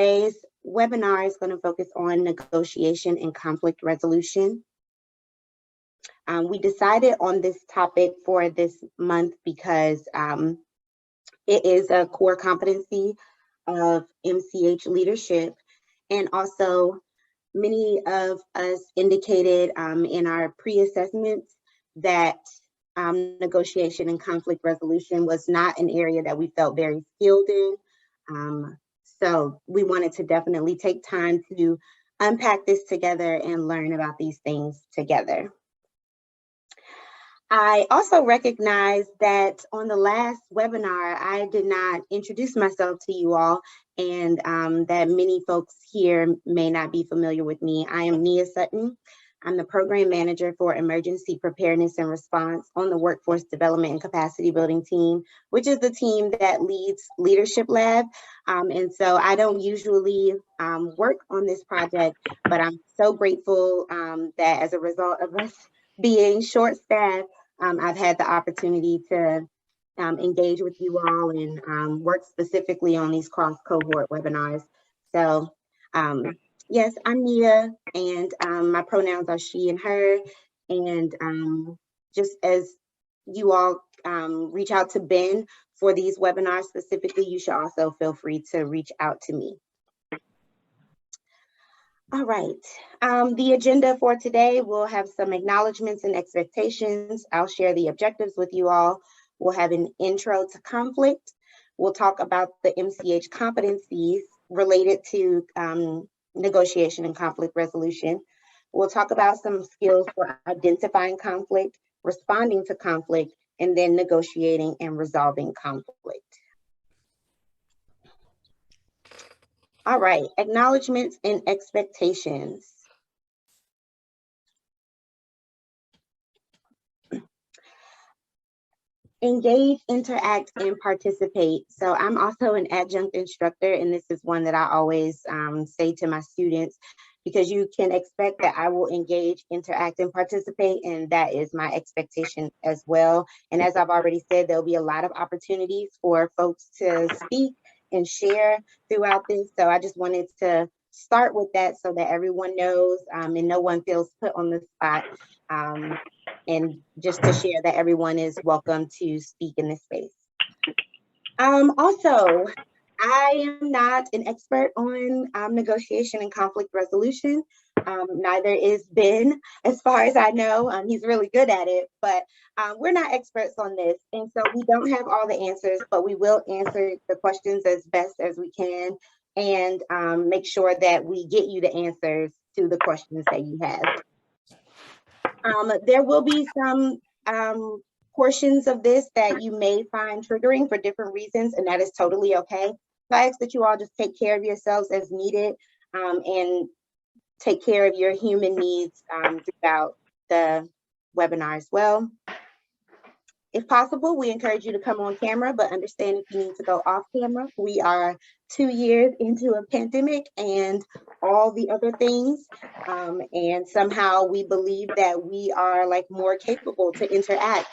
Today's webinar is going to focus on negotiation and conflict resolution. We decided on this topic for this month because it is a core competency of MCH leadership, and also many of us indicated in our pre-assessments that negotiation and conflict resolution was not an area that we felt very skilled in. So we wanted to definitely take time to unpack this together and learn about these things together. I also recognize that on the last webinar, I did not introduce myself to you all, and that many folks here may not be familiar with me. I am Mia Sutton. I'm the program manager for emergency preparedness and response on the workforce development and capacity building team, which is the team that leads Leadership Lab. And so I don't usually work on this project, but I'm so grateful that as a result of us being short-staffed, I've had the opportunity to engage with you all and work specifically on these cross-cohort webinars. So yes, I'm Mia, and my pronouns are she and her. And just as you all reach out to Ben for these webinars specifically, you should also feel free to reach out to me. All right, the agenda for today, we'll have some acknowledgements and expectations. I'll share the objectives with you all. We'll have an intro to conflict. We'll talk about the MCH competencies related to negotiation and conflict resolution. We'll talk about some skills for identifying conflict, responding to conflict, and then negotiating and resolving conflict. All right, acknowledgements and expectations. Engage, interact, and participate. So I'm also an adjunct instructor, and this is one that I always say to my students, because you can expect that I will engage, interact, and participate, and that is my expectation as well. And as I've already said, there'll be a lot of opportunities for folks to speak and share throughout this. So I just wanted to start with that so that everyone knows and no one feels put on the spot. And just to share that everyone is welcome to speak in this space. Also, I am not an expert on negotiation and conflict resolution. Neither is Ben, as far as I know. He's really good at it, but we're not experts on this. And so we don't have all the answers, but we will answer the questions as best as we can and make sure that we get you the answers to the questions that you have. There will be some portions of this that you may find triggering for different reasons, and that is totally okay. So I ask that you all just take care of yourselves as needed and take care of your human needs throughout the webinar as well. If possible, we encourage you to come on camera, but understand if you need to go off camera. We are 2 years into a pandemic and all the other things. And somehow we believe that we are like more capable to interact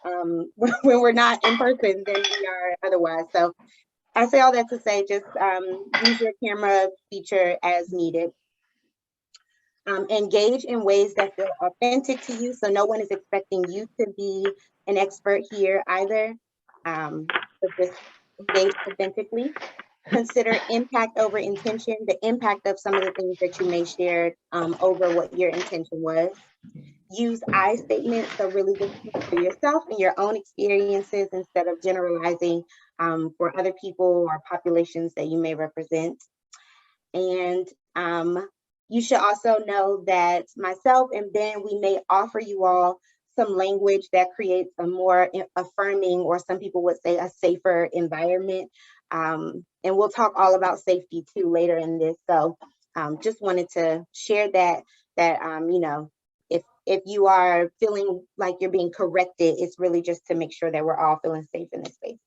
when we're not in person than we are otherwise. So I say all that to say, just use your camera feature as needed. Engage in ways that feel authentic to you. So no one is expecting you to be an expert here either, but just engage authentically. Consider impact over intention, the impact of some of the things that you may share over what your intention was. Use I statements, so really just speak for yourself and your own experiences instead of generalizing for other people or populations that you may represent. And you should also know that myself and Ben, we may offer you all some language that creates a more affirming, or some people would say a safer environment. And we'll talk all about safety too later in this. So just wanted to share that you know, if you are feeling like you're being corrected, it's really just to make sure that we're all feeling safe in this space.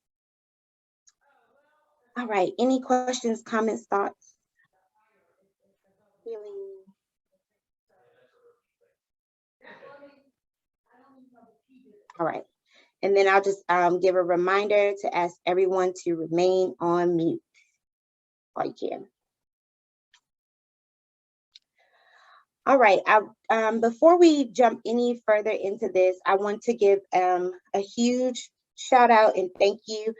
All right, any questions, comments, thoughts? All right, and then I'll just give a reminder to ask everyone to remain on mute while you can. All right. Before we jump any further into this, I want to give a huge shout out and thank you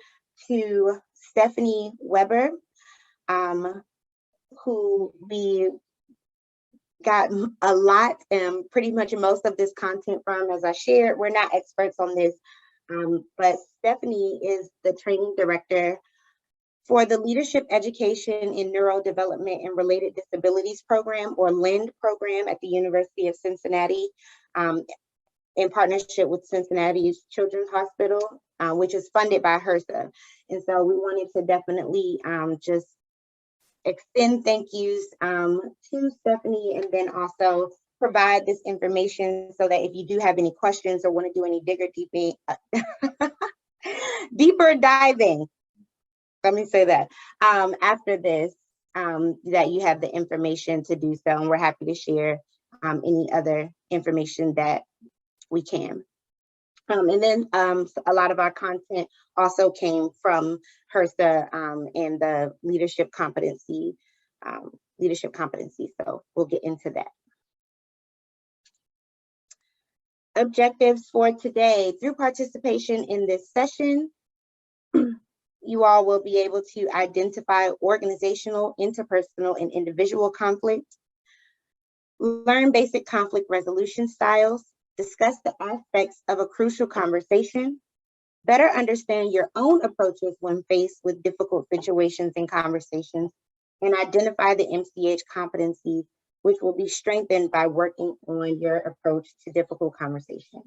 to Stephanie Weber, who we got a lot and pretty much most of this content from. As I shared, we're not experts on this, but Stephanie is the training director for the Leadership Education in Neurodevelopment and Related Disabilities program, or LEND program, at the University of Cincinnati, in partnership with Cincinnati Children's Hospital, which is funded by HRSA. And so we wanted to definitely just extend thank yous to Stephanie, and then also provide this information so that if you do have any questions or want to do any deeper diving, let me say that, after this, that you have the information to do so, and we're happy to share any other information that we can. And then a lot of our content also came from HRSA and the leadership competency. So we'll get into that. Objectives for today: through participation in this session, you all will be able to identify organizational, interpersonal, and individual conflict, learn basic conflict resolution styles, discuss the aspects of a crucial conversation, better understand your own approaches when faced with difficult situations and conversations, and identify the MCH competencies, which will be strengthened by working on your approach to difficult conversations.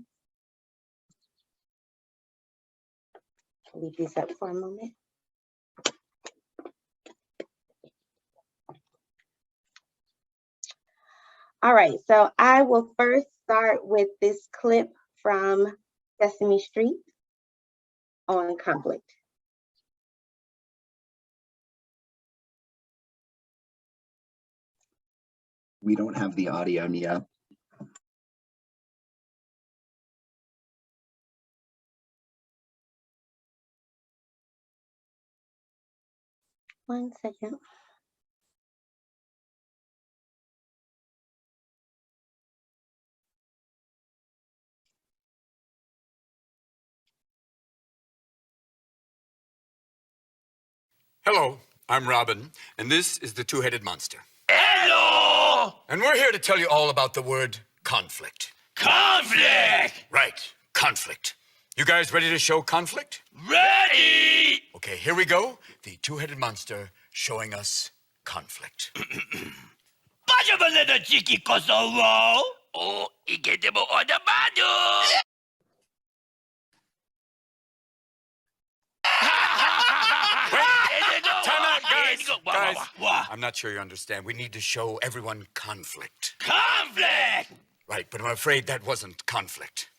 I'll leave this up for a moment. All right, so I will first start with this clip from Sesame Street on conflict. We don't have the audio, Mia. One second. Hello, I'm Robin, and this is the Two-Headed Monster. Hello! And we're here to tell you all about the word conflict. Conflict! Right, conflict. You guys ready to show conflict? Ready! Okay, here we go. The Two-Headed Monster showing us conflict. Paano ba na chiki ko sa wow? O ikete mo o na bado? Time out, guys. I'm not sure you understand. We need to show everyone conflict. Conflict! Right, but I'm afraid that wasn't conflict.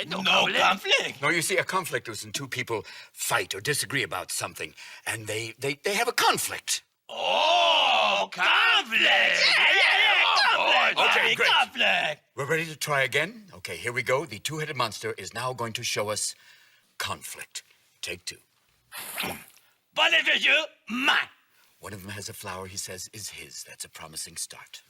No conflict? No, you see, a conflict is when two people fight or disagree about something, and they have a conflict. Oh, conflict! Yeah, conflict! Okay, great. Conflict! We're ready to try again? Okay, here we go. The Two-Headed Monster is now going to show us conflict. Take two. Beneficial, man! One of them has a flower he says is his. That's a promising start.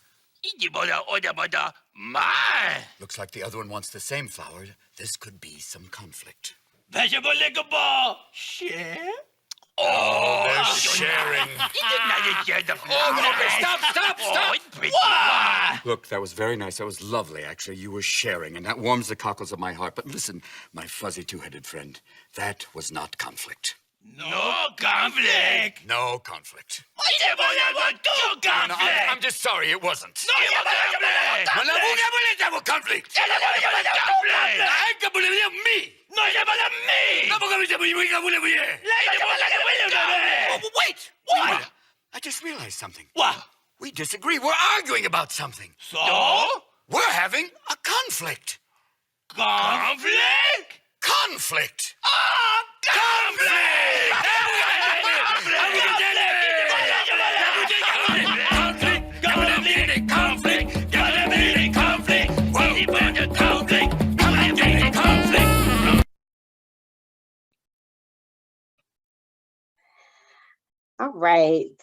Hindi mo na o na bada, man! Looks like the other one wants the same flower. This could be some conflict. Vegetable likable, share? Oh, they're sharing. Hindi na share the flower. Oh, okay, stop! Oh, it's pretty. What? Look, that was very nice. That was lovely, actually. You were sharing, and that warms the cockles of my heart. But listen, my fuzzy two-headed friend, that was not conflict. No conflict! No conflict. Hindi mo na No, conflict! I'm just sorry, it wasn't. Hindi mo conflict! Wala conflict. Hindi mo conflict! Ay, kabulili me! No, hindi mo me! Wait! What? I just realized something. What? We disagree. We're arguing about something. So? We're having a conflict. Conflict? Conflict! Oh, conflict! All right.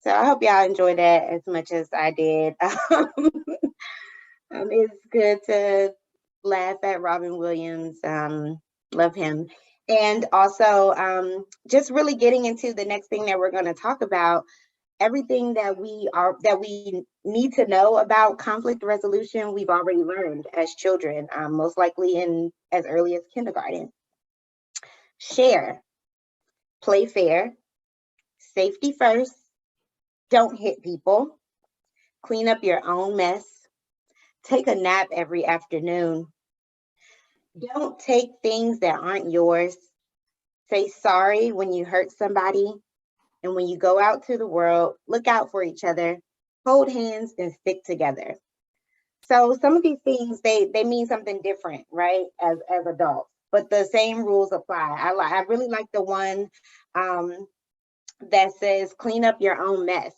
So I hope y'all enjoyed that as much as I did. It's good to laugh at Robin Williams. Love him. And also, just really getting into the next thing that we're going to talk about, everything that we need to know about conflict resolution, we've already learned as children, most likely in as early as kindergarten. Share, play fair, safety first, don't hit people, clean up your own mess, take a nap every afternoon, don't take things that aren't yours, say sorry when you hurt somebody, and when you go out to the world, look out for each other, hold hands, and stick together. So some of these things, they mean something different, right, as adults, but the same rules apply. I really like the one that says clean up your own mess,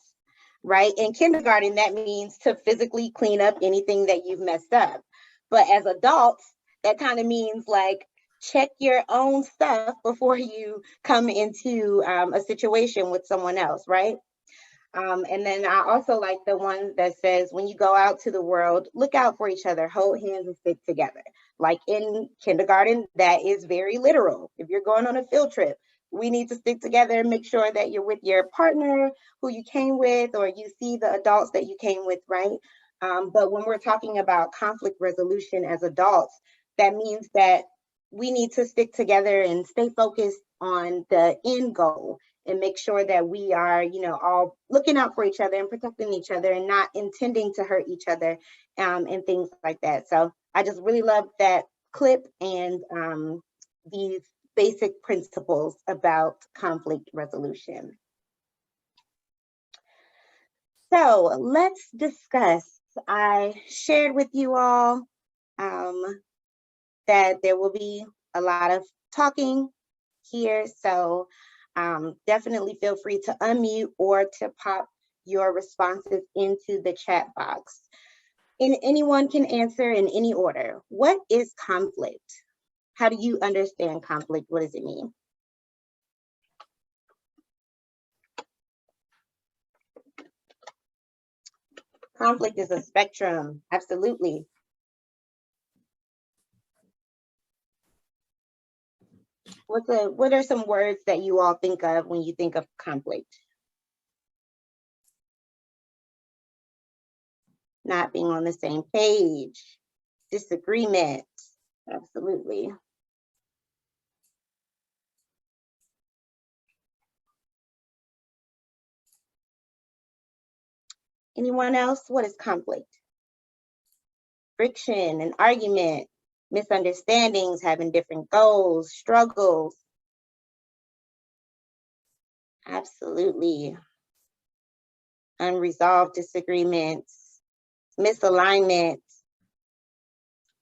right? In kindergarten, that means to physically clean up anything that you've messed up. But as adults, that kind of means like check your own stuff before you come into a situation with someone else, right? And then I also like the one that says, when you go out to the world, look out for each other, hold hands and stick together. Like in kindergarten, that is very literal. If you're going on a field trip, we need to stick together and make sure that you're with your partner who you came with, or you see the adults that you came with, right? But when we're talking about conflict resolution as adults, that means that we need to stick together and stay focused on the end goal and make sure that we are, all looking out for each other and protecting each other and not intending to hurt each other, and things like that. So I just really love that clip and these basic principles about conflict resolution. So let's discuss. I shared with you all that there will be a lot of talking here. So definitely feel free to unmute or to pop your responses into the chat box. And anyone can answer in any order. What is conflict? How do you understand conflict? What does it mean? Conflict is a spectrum, absolutely. What are some words that you all think of when you think of conflict? Not being on the same page, disagreement, absolutely. Anyone else? What is conflict? Friction, an argument, misunderstandings, having different goals, struggles. Absolutely. Unresolved disagreements, misalignment,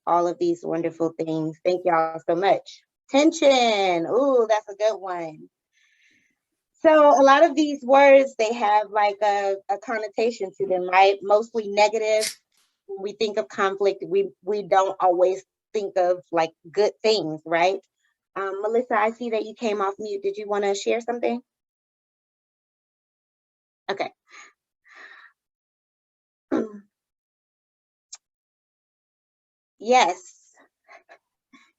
all of these wonderful things. Thank y'all so much. Tension, ooh, that's a good one. So a lot of these words, they have like a connotation to them, right? Mostly negative. When we think of conflict, we don't always think of like good things, right? Melissa, I see that you came off mute. Did you want to share something? Okay. Yes.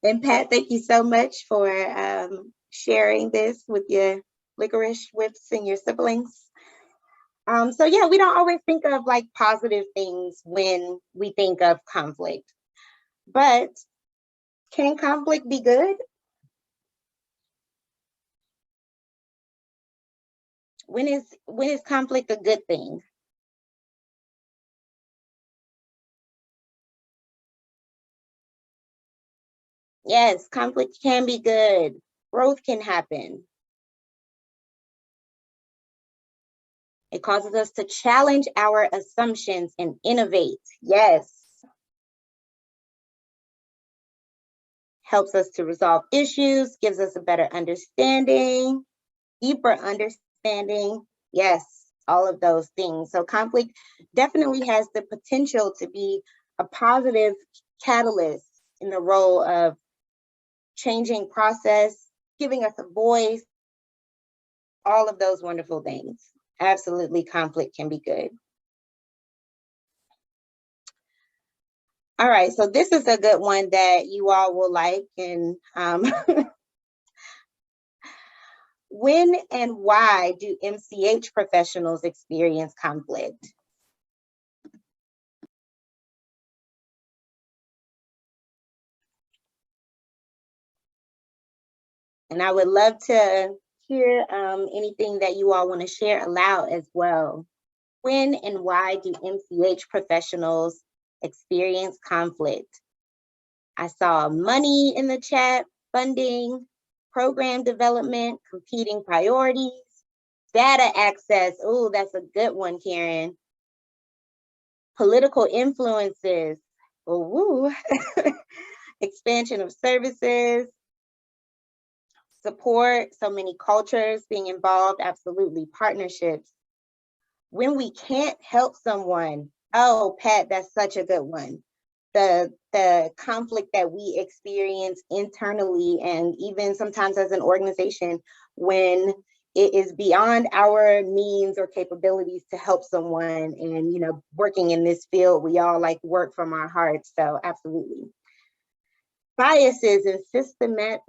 And Pat, thank you so much for sharing this with your licorice whips and your siblings. So yeah, we don't always think of like positive things when we think of conflict, but can conflict be good? When is conflict a good thing? Yes, conflict can be good. Growth can happen. It causes us to challenge our assumptions and innovate. Yes. Helps us to resolve issues, gives us a better understanding, deeper understanding. Yes, all of those things. So conflict definitely has the potential to be a positive catalyst in the role of changing process, giving us a voice, all of those wonderful things. Absolutely, conflict can be good. All right, so this is a good one that you all will like. And when and why do MCH professionals experience conflict? And I would love to hear anything that you all want to share aloud as well. When and why do MCH professionals experience conflict? I saw money in the chat, funding, program development, competing priorities, data access. Oh, that's a good one, Karen. Political influences. Oh, expansion of services, support, so many cultures being involved, absolutely. Partnerships. When we can't help someone, oh, Pat, that's such a good one. The conflict that we experience internally and even sometimes as an organization when it is beyond our means or capabilities to help someone. And, you know, working in this field, we all like work from our hearts. So absolutely. Biases and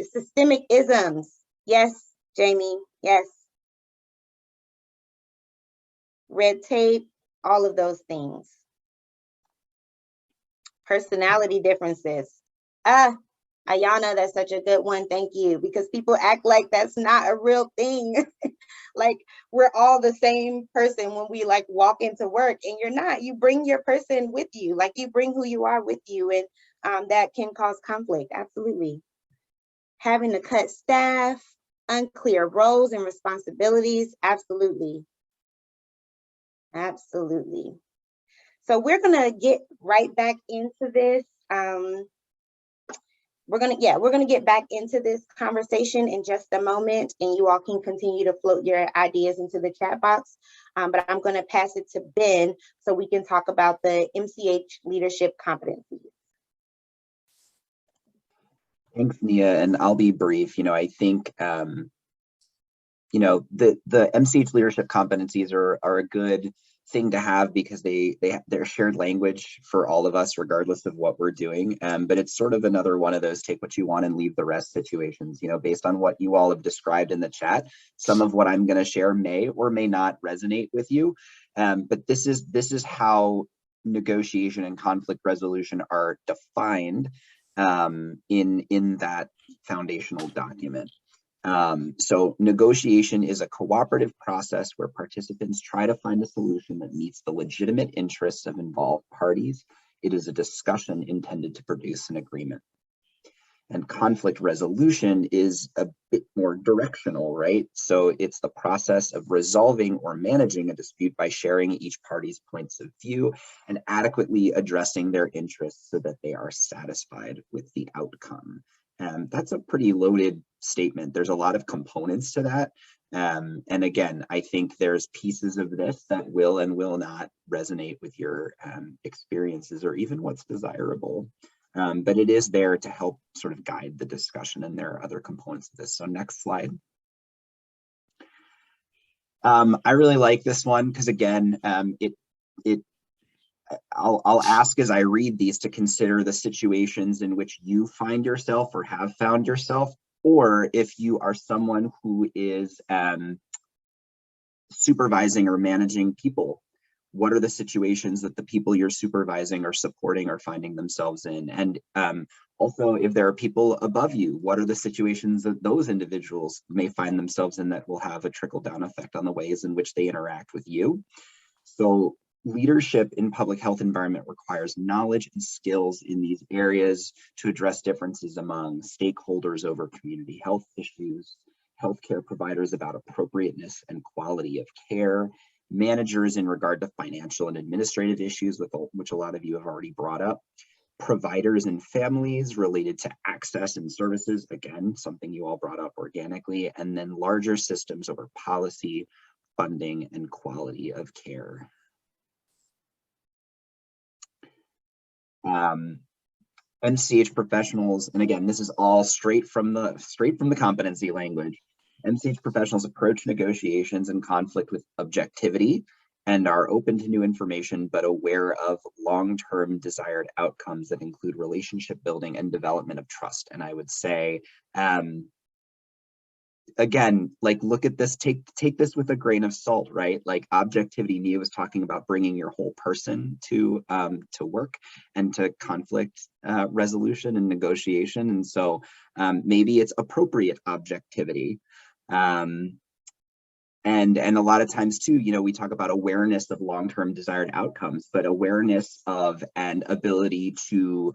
systemic isms. Yes, Jamie, yes. Red tape, all of those things. Personality differences. Ayana, that's such a good one. Thank you. Because people act like that's not a real thing. Like we're all the same person when we like walk into work, and you're not. You bring your person with you, like you bring who you are with you, and that can cause conflict. Absolutely. Having to cut staff, unclear roles and responsibilities. Absolutely. Absolutely. So we're gonna get right back into this. We're gonna get back into this conversation in just a moment, and you all can continue to float your ideas into the chat box. But I'm gonna pass it to Ben so we can talk about the MCH leadership competencies. Thanks, Nia, and I'll be brief. I think the MCH leadership competencies are a good thing to have because they're shared language for all of us, regardless of what we're doing. But it's sort of another one of those take what you want and leave the rest situations. Based on what you all have described in the chat, some of what I'm going to share may or may not resonate with you. But this is how negotiation and conflict resolution are defined in that foundational document. So negotiation is a cooperative process where participants try to find a solution that meets the legitimate interests of involved parties. It is a discussion intended to produce an agreement. And conflict resolution is a bit more directional, right? So it's the process of resolving or managing a dispute by sharing each party's points of view and adequately addressing their interests so that they are satisfied with the outcome. And that's a pretty loaded statement. There's a lot of components to that. And again, I think there's pieces of this that will and will not resonate with your experiences or even what's desirable. But it is there to help sort of guide the discussion, and there are other components of this. So next slide. I really like this one because again, I'll ask as I read these to consider the situations in which you find yourself or have found yourself, or if you are someone who is supervising or managing people. What are the situations that the people you're supervising or supporting are finding themselves in? And also, if there are people above you, what are the situations that those individuals may find themselves in that will have a trickle-down effect on the ways in which they interact with you? So leadership in public health environment requires knowledge and skills in these areas to address differences among stakeholders over community health issues, healthcare providers about appropriateness and quality of care, managers in regard to financial and administrative issues, which a lot of you have already brought up, providers and families related to access and services, again, something you all brought up organically, and then larger systems over policy, funding, and quality of care. MCH professionals, and again, this is all straight from the competency language, MCH professionals approach negotiations and conflict with objectivity and are open to new information, but aware of long-term desired outcomes that include relationship building and development of trust. And I would say, again, like, look at this, take this with a grain of salt, right? Like, objectivity, Mia was talking about bringing your whole person to work and to conflict resolution and negotiation. And so maybe it's appropriate objectivity. And a lot of times too, you know, we talk about awareness of long-term desired outcomes, but awareness of and ability to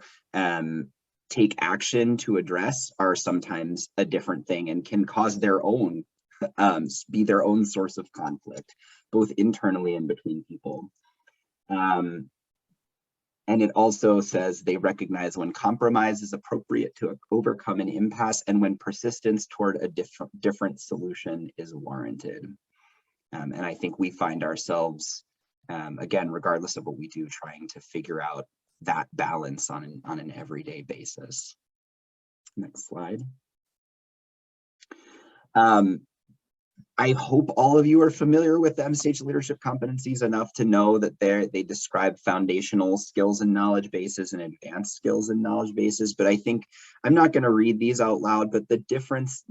take action to address are sometimes a different thing and can cause their own, be their own source of conflict, both internally and between people. And it also says they recognize when compromise is appropriate to overcome an impasse and when persistence toward a different solution is warranted. And I think we find ourselves, again, regardless of what we do, trying to figure out that balance on an everyday basis. Next slide. I hope all of you are familiar with the MCH leadership competencies enough to know that they describe foundational skills and knowledge bases and advanced skills and knowledge bases. But I think I'm not going to read these out loud, but the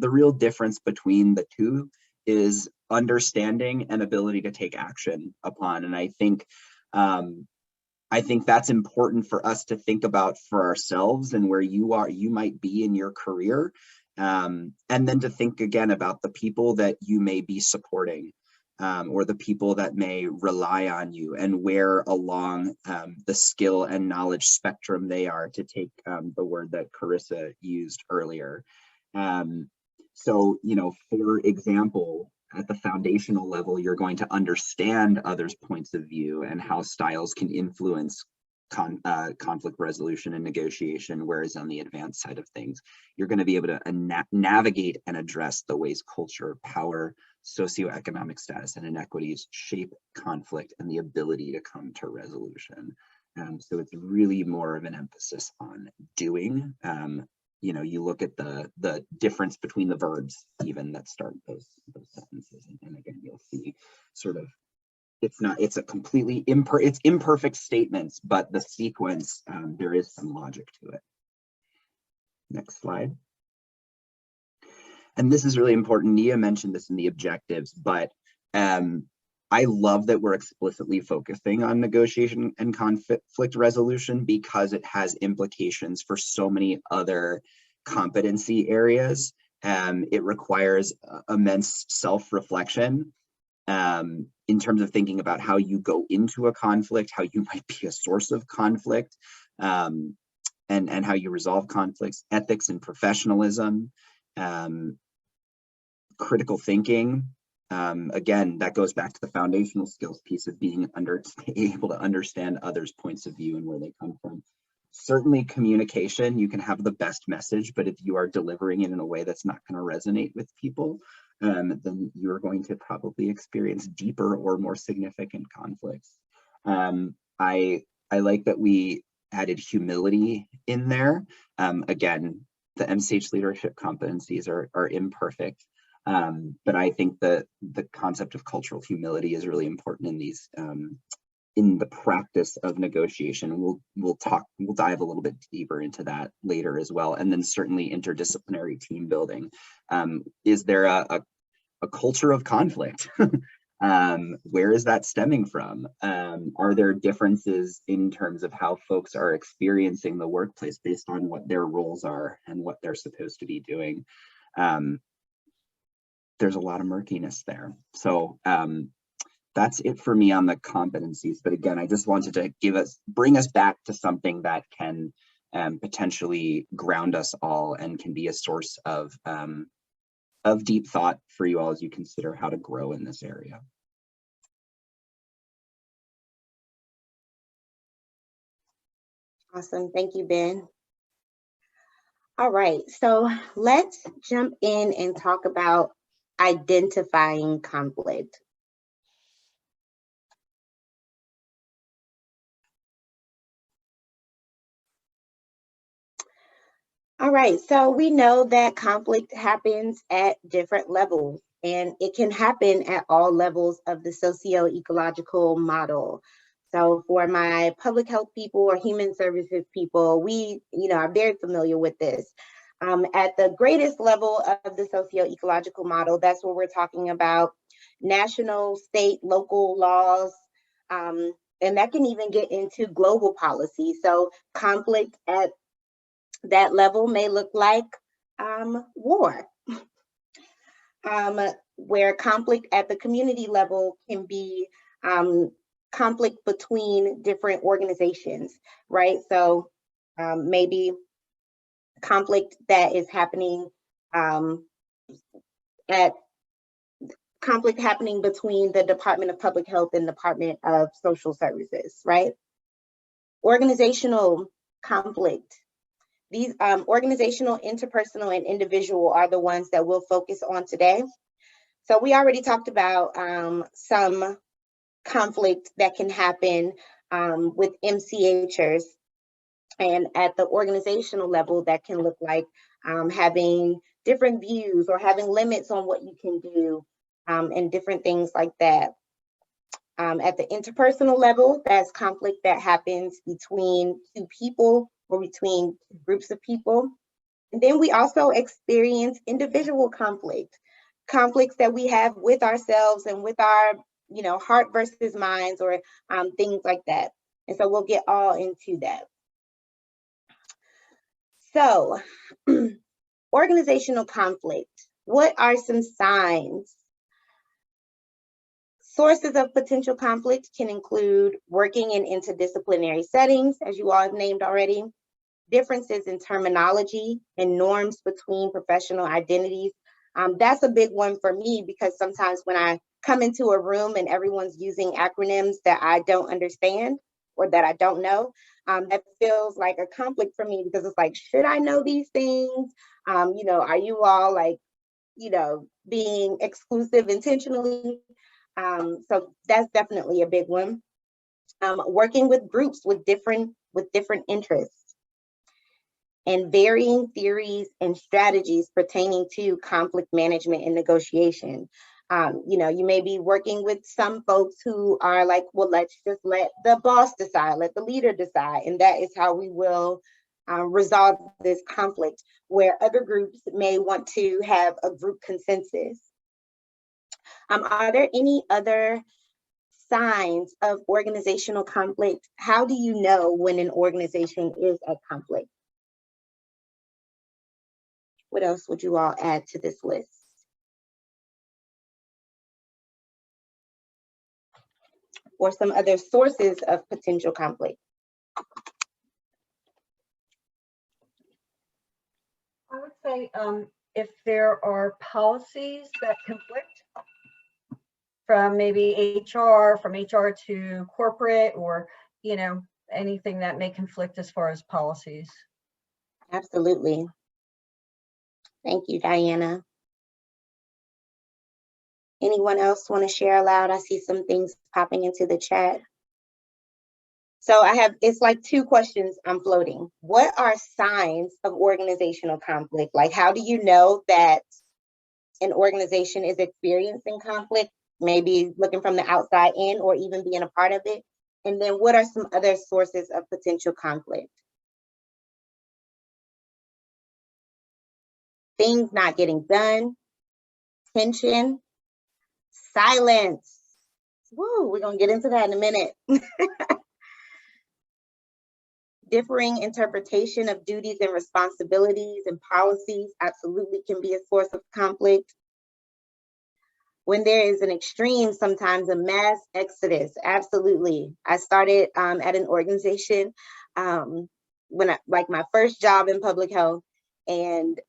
real difference between the two is understanding and ability to take action upon. And I think that's important for us to think about for ourselves and where you might be in your career. And then to think again about the people that you may be supporting, or the people that may rely on you, and where along the skill and knowledge spectrum they are, to take the word that Carissa used earlier. So, you know, for example, at the foundational level, you're going to understand others' points of view and how styles can influence conflict resolution and negotiation, whereas on the advanced side of things, you're going to be able to navigate and address the ways culture, power, socioeconomic status, and inequities shape conflict and the ability to come to resolution. So it's really more of an emphasis on doing. You know, you look at the difference between the verbs even that start those sentences, and again, you'll see sort of it's a completely imperfect statements, but the sequence, there is some logic to it. Next slide. And this is really important. Nia mentioned this in the objectives, but I love that we're explicitly focusing on negotiation and conflict resolution because it has implications for so many other competency areas. It requires immense self-reflection in terms of thinking about how you go into a conflict, how you might be a source of conflict, and how you resolve conflicts, ethics and professionalism, critical thinking. Again, that goes back to the foundational skills piece of being able to understand others' points of view and where they come from. Certainly communication, you can have the best message, but if you are delivering it in a way that's not going to resonate with people, then you're going to probably experience deeper or more significant conflicts. I like that we added humility in there. Again, the MCH leadership competencies are imperfect, but I think that the concept of cultural humility is really important in these in the practice of negotiation. We'll dive a little bit deeper into that later as well. And then certainly interdisciplinary team building. Is there a culture of conflict? Where is that stemming from? Are there differences in terms of how folks are experiencing the workplace based on what their roles are and what they're supposed to be doing? There's a lot of murkiness there. So that's it for me on the competencies. But again, I just wanted to bring us back to something that can potentially ground us all and can be a source of deep thought for you all as you consider how to grow in this area. Awesome. Thank you, Ben. All right, so let's jump in and talk about identifying conflict. All right, so we know that conflict happens at different levels, and it can happen at all levels of the socio-ecological model. So for my public health people or human services people, we, are very familiar with this. At the greatest level of the socio-ecological model, that's where we're talking about national, state, local laws, and that can even get into global policy. So conflict at that level may look like war, where conflict at the community level can be conflict between different organizations, right? So maybe conflict that is happening at conflict happening between the Department of Public Health and Department of Social Services, right? Organizational conflict. These organizational, interpersonal, and individual are the ones that we'll focus on today. So we already talked about some conflict that can happen with MCHers, and at the organizational level, that can look like having different views or having limits on what you can do and different things like that. At the interpersonal level, that's conflict that happens between two people or between groups of people. And then we also experience individual conflicts that we have with ourselves and with our, heart versus minds or things like that. And so we'll get all into that. So, organizational conflict. What are some signs? Sources of potential conflict can include working in interdisciplinary settings, as you all have named already, differences in terminology and norms between professional identities. That's a big one for me because sometimes when I come into a room and everyone's using acronyms that I don't understand or that I don't know, that feels like a conflict for me because it's like, should I know these things? Are you all like, being exclusive intentionally? So that's definitely a big one. Working with groups with different interests, and varying theories and strategies pertaining to conflict management and negotiation. You may be working with some folks who are like, well, let's just let the boss decide, let the leader decide, and that is how we will resolve this conflict, where other groups may want to have a group consensus. Are there any other signs of organizational conflict? How do you know when an organization is at conflict? What else would you all add to this list? Or some other sources of potential conflict? I would say if there are policies that conflict from maybe HR, from HR to corporate, or, anything that may conflict as far as policies. Absolutely. Thank you, Diana. Anyone else want to share aloud? I see some things popping into the chat. So it's like two questions I'm floating. What are signs of organizational conflict? Like, how do you know that an organization is experiencing conflict? Maybe looking from the outside in or even being a part of it. And then what are some other sources of potential conflict? Things not getting done, tension, silence. Woo, we're gonna get into that in a minute. Differing interpretation of duties and responsibilities and policies absolutely can be a source of conflict. When there is an extreme, sometimes a mass exodus, absolutely. I started at an organization when my first job in public health, and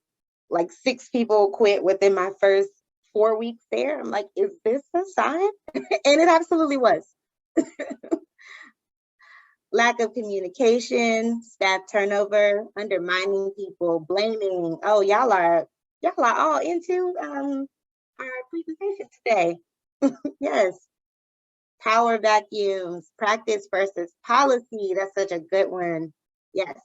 like 6 people quit within my first 4 weeks there. I'm like, is this a sign? And it absolutely was. Lack of communication, staff turnover, undermining people, blaming. Oh, y'all are all into our presentation today. Yes. Power vacuums, practice versus policy. That's such a good one. Yes.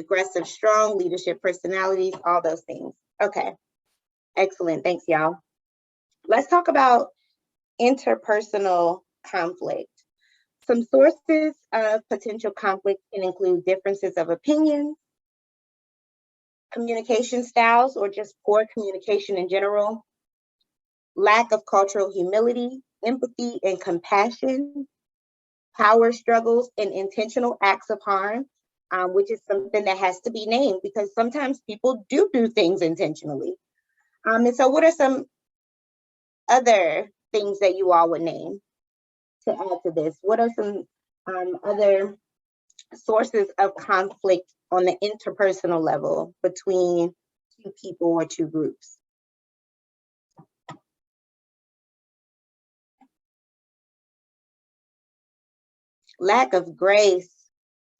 aggressive, strong, leadership personalities, all those things. Okay, excellent. Thanks, y'all. Let's talk about interpersonal conflict. Some sources of potential conflict can include differences of opinion, communication styles, or just poor communication in general, lack of cultural humility, empathy, and compassion, power struggles, and intentional acts of harm, which is something that has to be named because sometimes people do things intentionally. And so what are some other things that you all would name to add to this? What are some other sources of conflict on the interpersonal level between two people or two groups? Lack of grace.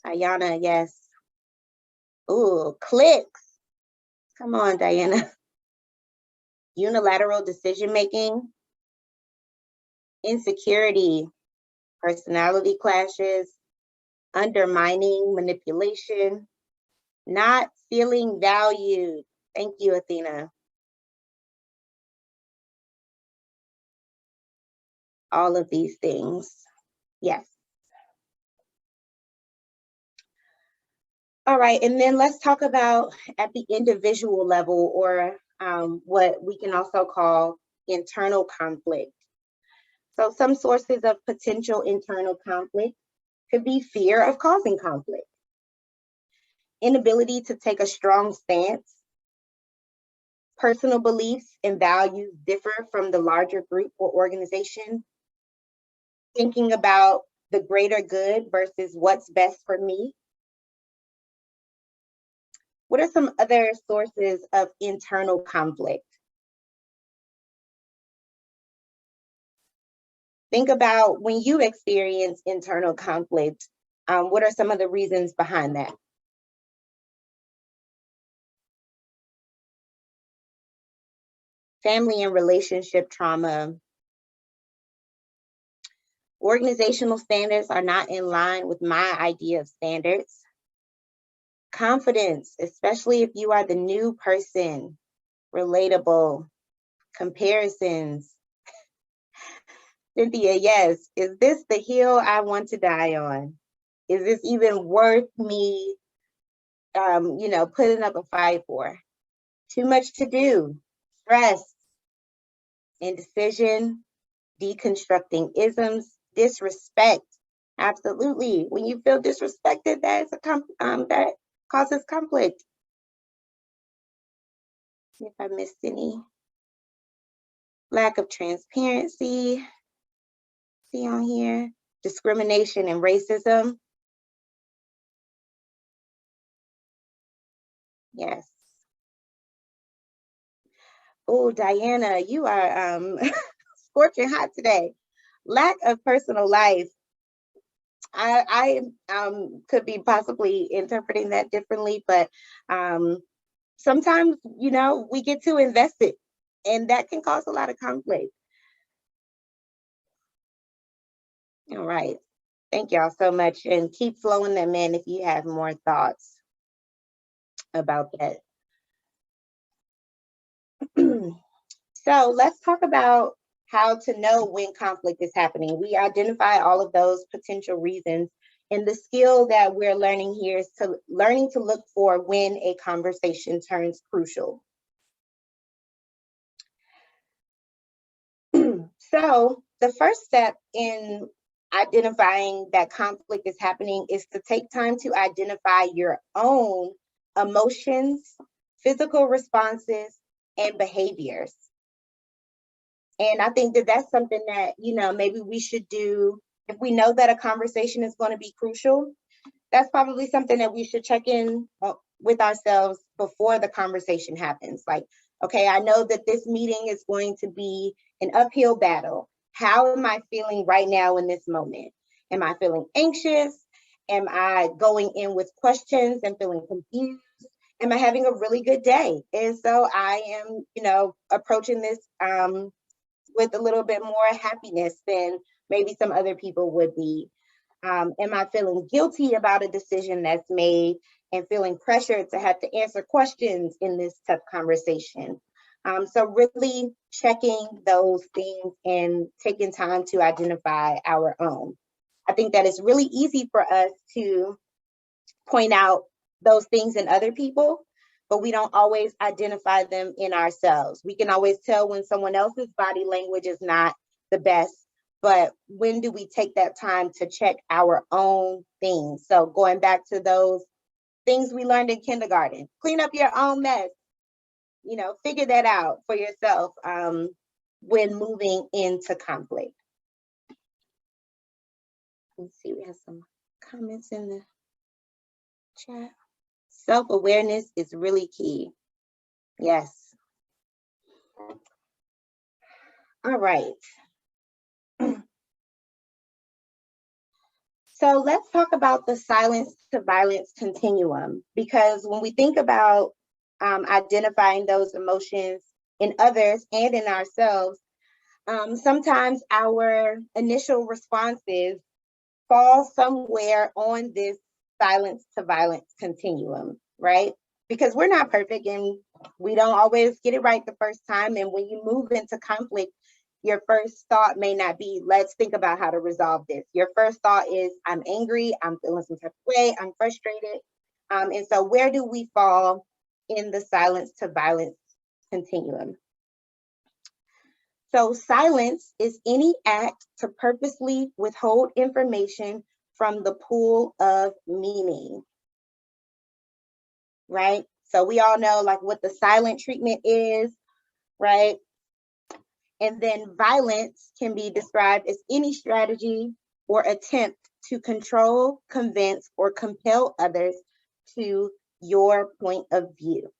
Ayana, yes. Ooh, clicks. Come on, Diana. Unilateral decision making, insecurity, personality clashes, undermining, manipulation, not feeling valued. Thank you, Athena. All of these things. Yes. All right, and then let's talk about at the individual level, or what we can also call internal conflict. So some sources of potential internal conflict could be fear of causing conflict, inability to take a strong stance, personal beliefs and values differ from the larger group or organization, thinking about the greater good versus what's best for me. What are some other sources of internal conflict? Think about when you experience internal conflict, what are some of the reasons behind that? Family and relationship trauma. Organizational standards are not in line with my idea of standards. Confidence, especially if you are the new person. Relatable. Comparisons. Cynthia, yes. Is this the hill I want to die on? Is this even worth me, putting up a fight for? Too much to do. Stress. Indecision. Deconstructing isms. Disrespect. Absolutely. When you feel disrespected, that causes conflict. See if I missed any. Lack of transparency. See on here. Discrimination and racism. Yes. Oh, Diana, you are scorching hot today. Lack of personal life. I could be possibly interpreting that differently, but sometimes, we get too invested and that can cause a lot of conflict. All right. Thank y'all so much. And keep flowing them in if you have more thoughts about that. So let's talk about how to know when conflict is happening. We identify all of those potential reasons. And the skill that we're learning here is learning to look for when a conversation turns crucial. So the first step in identifying that conflict is happening is to take time to identify your own emotions, physical responses, and behaviors. And I think that that's something that, maybe we should do if we know that a conversation is going to be crucial. That's probably something that we should check in with ourselves before the conversation happens. Like, okay, I know that this meeting is going to be an uphill battle. How am I feeling right now in this moment? Am I feeling anxious? Am I going in with questions and feeling confused? Am I having a really good day? And so I am, approaching this with a little bit more happiness than maybe some other people would be. Am I feeling guilty about a decision that's made and feeling pressured to have to answer questions in this tough conversation? So really checking those things and taking time to identify our own. I think that it's really easy for us to point out those things in other people, but we don't always identify them in ourselves. We can always tell when someone else's body language is not the best, but when do we take that time to check our own things? So going back to those things we learned in kindergarten, clean up your own mess, figure that out for yourself when moving into conflict. Let's see, we have some comments in the chat. Self-awareness is really key. Yes. All right. So let's talk about the silence to violence continuum, because when we think about identifying those emotions in others and in ourselves, sometimes our initial responses fall somewhere on this silence to violence continuum, right? Because we're not perfect and we don't always get it right the first time. And when you move into conflict, your first thought may not be, let's think about how to resolve this. Your first thought is, I'm angry, I'm feeling some type of way, I'm frustrated. And so where do we fall in the silence to violence continuum? So silence is any act to purposely withhold information from the pool of meaning, right? So we all know like what the silent treatment is, right? And then violence can be described as any strategy or attempt to control, convince, or compel others to your point of view.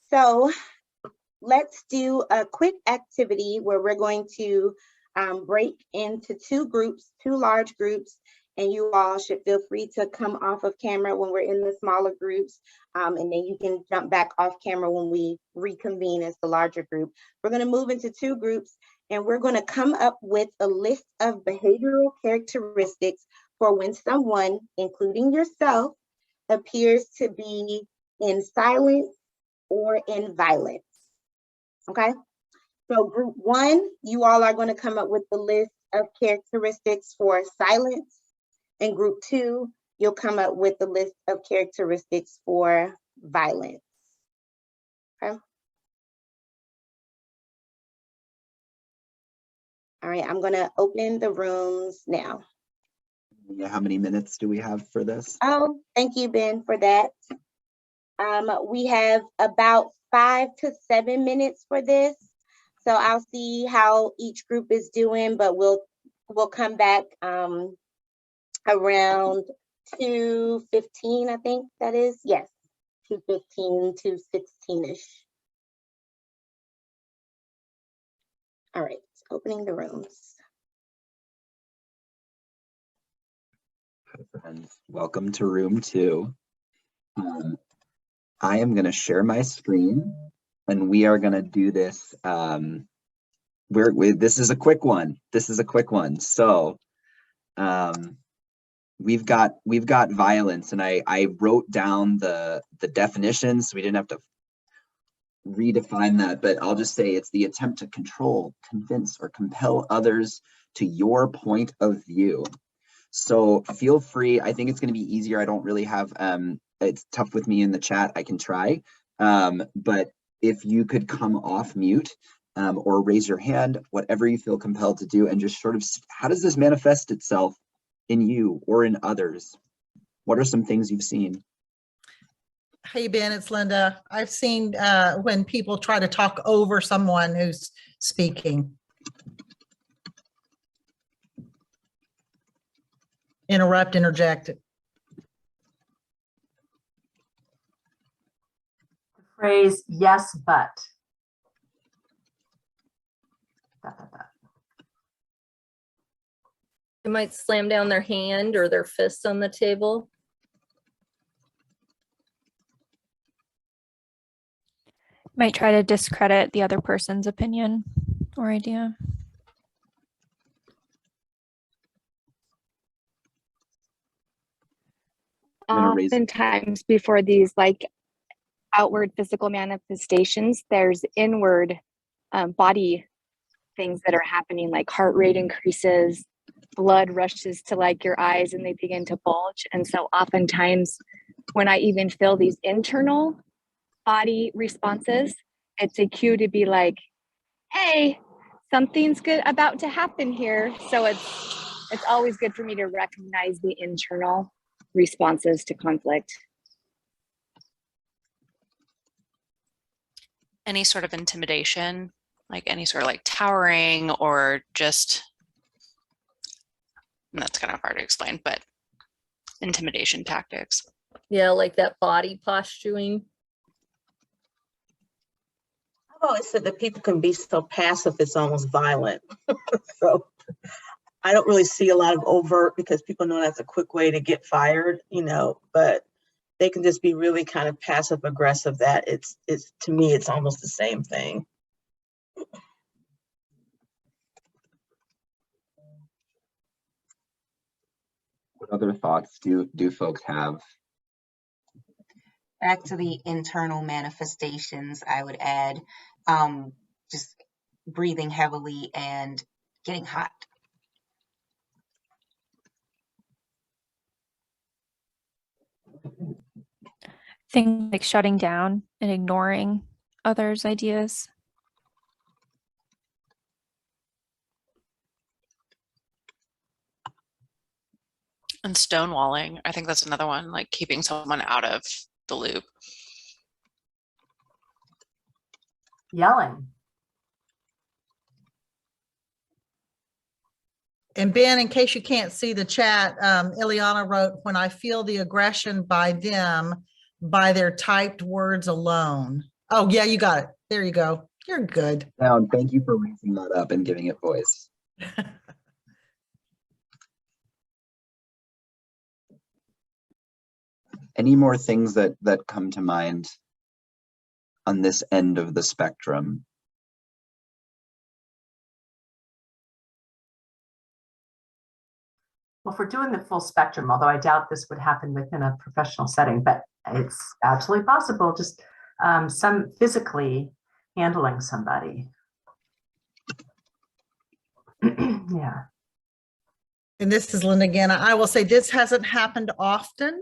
So let's do a quick activity where we're going to break into two large groups, and you all should feel free to come off of camera when we're in the smaller groups, and then you can jump back off camera when we reconvene as the larger group. We're going to move into two groups, and we're going to come up with a list of behavioral characteristics for when someone, including yourself, appears to be in silence or in violence. Okay, so group one, you all are going to come up with the list of characteristics for silence, and group two, you'll come up with the list of characteristics for violence. Okay. All right, I'm going to open the rooms now. How many minutes do we have for this? Oh, thank you, Ben, for that. We have about 5 to 7 minutes for this. So I'll see how each group is doing, but we'll come back around 2:15, I think that is. Yes, 2:15 to 2:16-ish. All right, opening the rooms. And welcome to room 2. I am going to share my screen, and we are going to do this. This is a quick one. So we've got violence, and I wrote down the definitions, so we didn't have to redefine that, but I'll just say it's the attempt to control, convince, or compel others to your point of view. So feel free. I think it's going to be easier. I don't really have it's tough with me in the chat. I can try, but if you could come off mute or raise your hand, whatever you feel compelled to do, and just sort of, how does this manifest itself in you or in others? What are some things you've seen? Hey, Ben, it's Linda. I've seen when people try to talk over someone who's speaking. Interrupt, interject. The phrase, yes, but. Dot, dot, dot. They might slam down their hand or their fist on the table. Might try to discredit the other person's opinion or idea. Oftentimes before these like outward physical manifestations, there's inward body things that are happening, like heart rate increases, blood rushes to like your eyes and they begin to bulge. And so oftentimes when I even feel these internal body responses, it's a cue to be like, hey, something's good about to happen here. So it's always good for me to recognize the internal responses to conflict. Any sort of intimidation, like any sort of like towering or just, that's kind of hard to explain, but intimidation tactics. Yeah, like that body posturing. I've always said that people can be so passive, it's almost violent. So I don't really see a lot of overt, because people know that's a quick way to get fired, you know, but they can just be really kind of passive aggressive. That it's to me, it's almost the same thing. What other thoughts do folks have? Back to the internal manifestations, I would add just breathing heavily and getting hot. Things like shutting down and ignoring others' ideas. And stonewalling, I think that's another one, like keeping someone out of the loop. Yelling. And Ben, in case you can't see the chat, Ileana wrote, when I feel the aggression by them, by their typed words alone. Oh yeah, you got it. There you go. You're good. Now, thank you for raising that up and giving it voice. Any more things that come to mind on this end of the spectrum? Well, if we're doing the full spectrum, although I doubt this would happen within a professional setting, but it's absolutely possible, just some physically handling somebody. Yeah. And this is Linda again. I will say this hasn't happened often,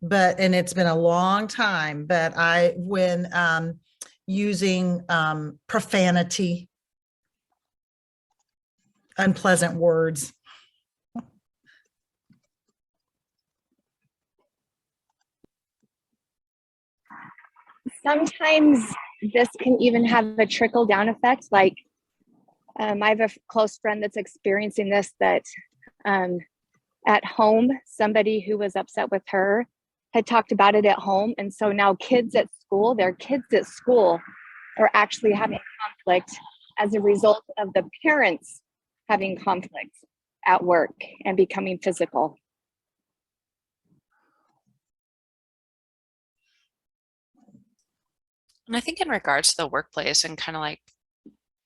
and it's been a long time, but when using profanity, unpleasant words. Sometimes this can even have a trickle down effect. Like I have a close friend that's experiencing this, that at home, somebody who was upset with her had talked about it at home. And so now their kids at school are actually having conflict as a result of the parents having conflict at work and becoming physical. And I think in regards to the workplace and kind of like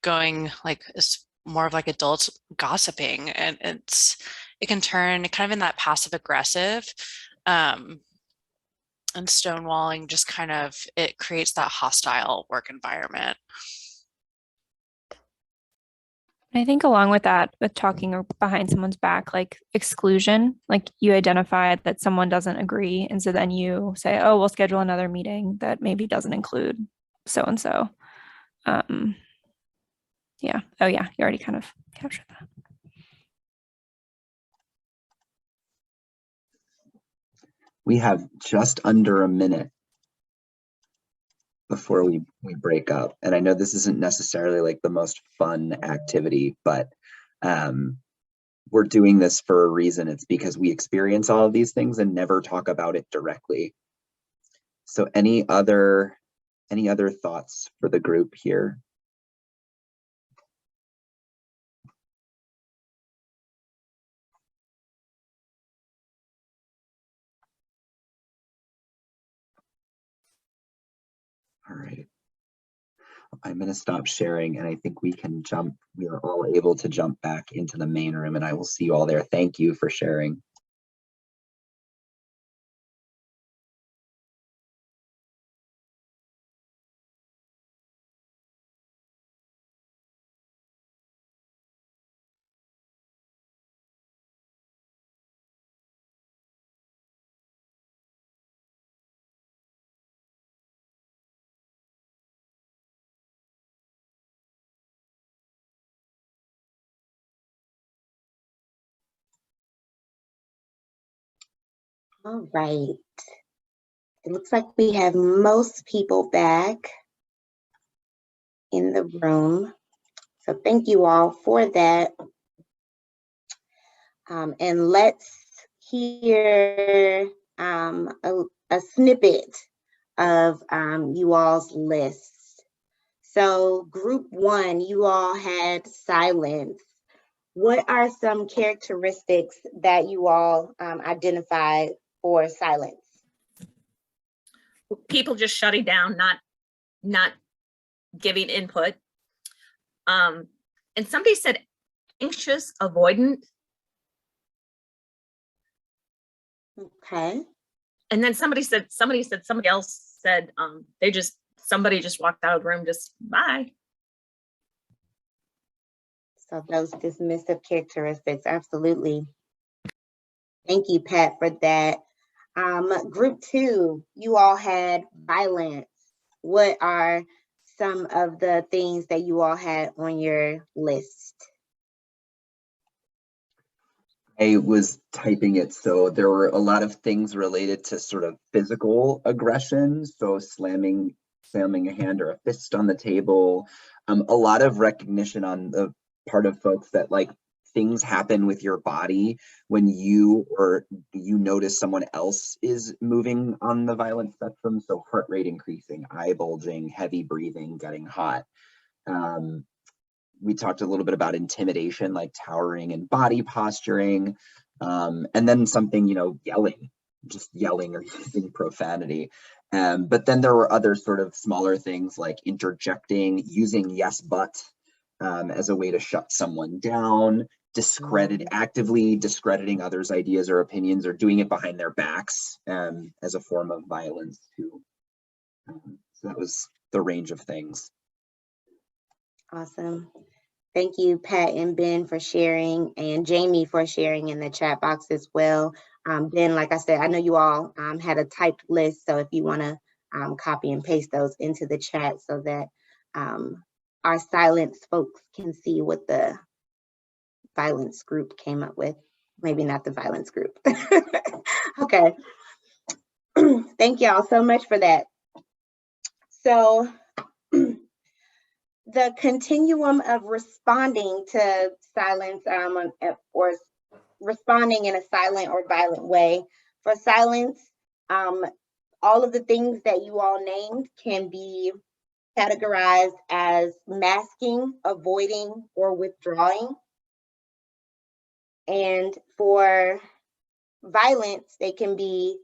going like it's more of like adults gossiping, and it can turn kind of in that passive aggressive and stonewalling, just kind of, it creates that hostile work environment. I think along with that, with talking or behind someone's back, like exclusion, like you identify that someone doesn't agree. And so then you say, oh, we'll schedule another meeting that maybe doesn't include so-and-so. Yeah. Oh yeah. You already kind of captured that. We have just under a minute before we break up. And I know this isn't necessarily like the most fun activity, but we're doing this for a reason. It's because we experience all of these things and never talk about it directly. So any other thoughts for the group here? All right. I'm going to stop sharing, and I think we are all able to jump back into the main room, and I will see you all there. Thank you for sharing. All right. It looks like we have most people back in the room. So thank you all for that. And let's hear a snippet of you all's list. So group 1, you all had silence. What are some characteristics that you all identified for silence? People just shutting down, not giving input. And somebody said anxious, avoidant. Okay. And then somebody else said somebody just walked out of the room, just bye. So those dismissive characteristics, absolutely. Thank you, Pat, for that. Group 2, you all had violence. What are some of the things that you all had on your list? I was typing it, so there were a lot of things related to sort of physical aggression, so slamming a hand or a fist on the table. A lot of recognition on the part of folks that like things happen with your body when you notice someone else is moving on the violent spectrum. So heart rate increasing, eye bulging, heavy breathing, getting hot. We talked a little bit about intimidation, like towering and body posturing, and then something, just yelling or using profanity. But then there were other sort of smaller things like interjecting, using yes, but as a way to shut someone down, actively discrediting others' ideas or opinions, or doing it behind their backs as a form of violence too. So that was the range of things. Awesome. Thank you, Pat and Ben, for sharing, and Jamie for sharing in the chat box as well. Ben, like I said, I know you all had a typed list, so if you want to copy and paste those into the chat so that our silence folks can see what the violence group came up with. Maybe not the violence group. Okay. Thank y'all so much for that. So the continuum of responding to silence or responding in a silent or violent way. For silence, all of the things that you all named can be categorized as masking, avoiding, or withdrawing. And for violence, they can be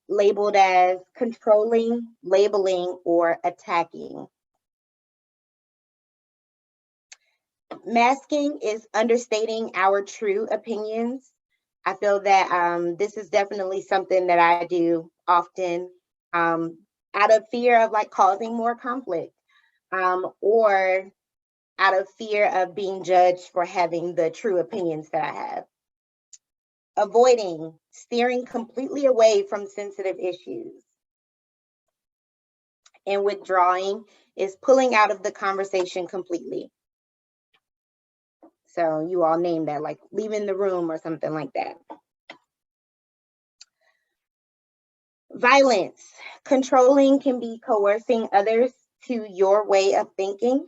labeled as controlling, labeling, or attacking. Masking is understating our true opinions. I feel that this is definitely something that I do often out of fear of like causing more conflict or out of fear of being judged for having the true opinions that I have. Avoiding, steering completely away from sensitive issues. And withdrawing is pulling out of the conversation completely. So you all name that, like leaving the room or something like that. Violence. Controlling can be coercing others to your way of thinking.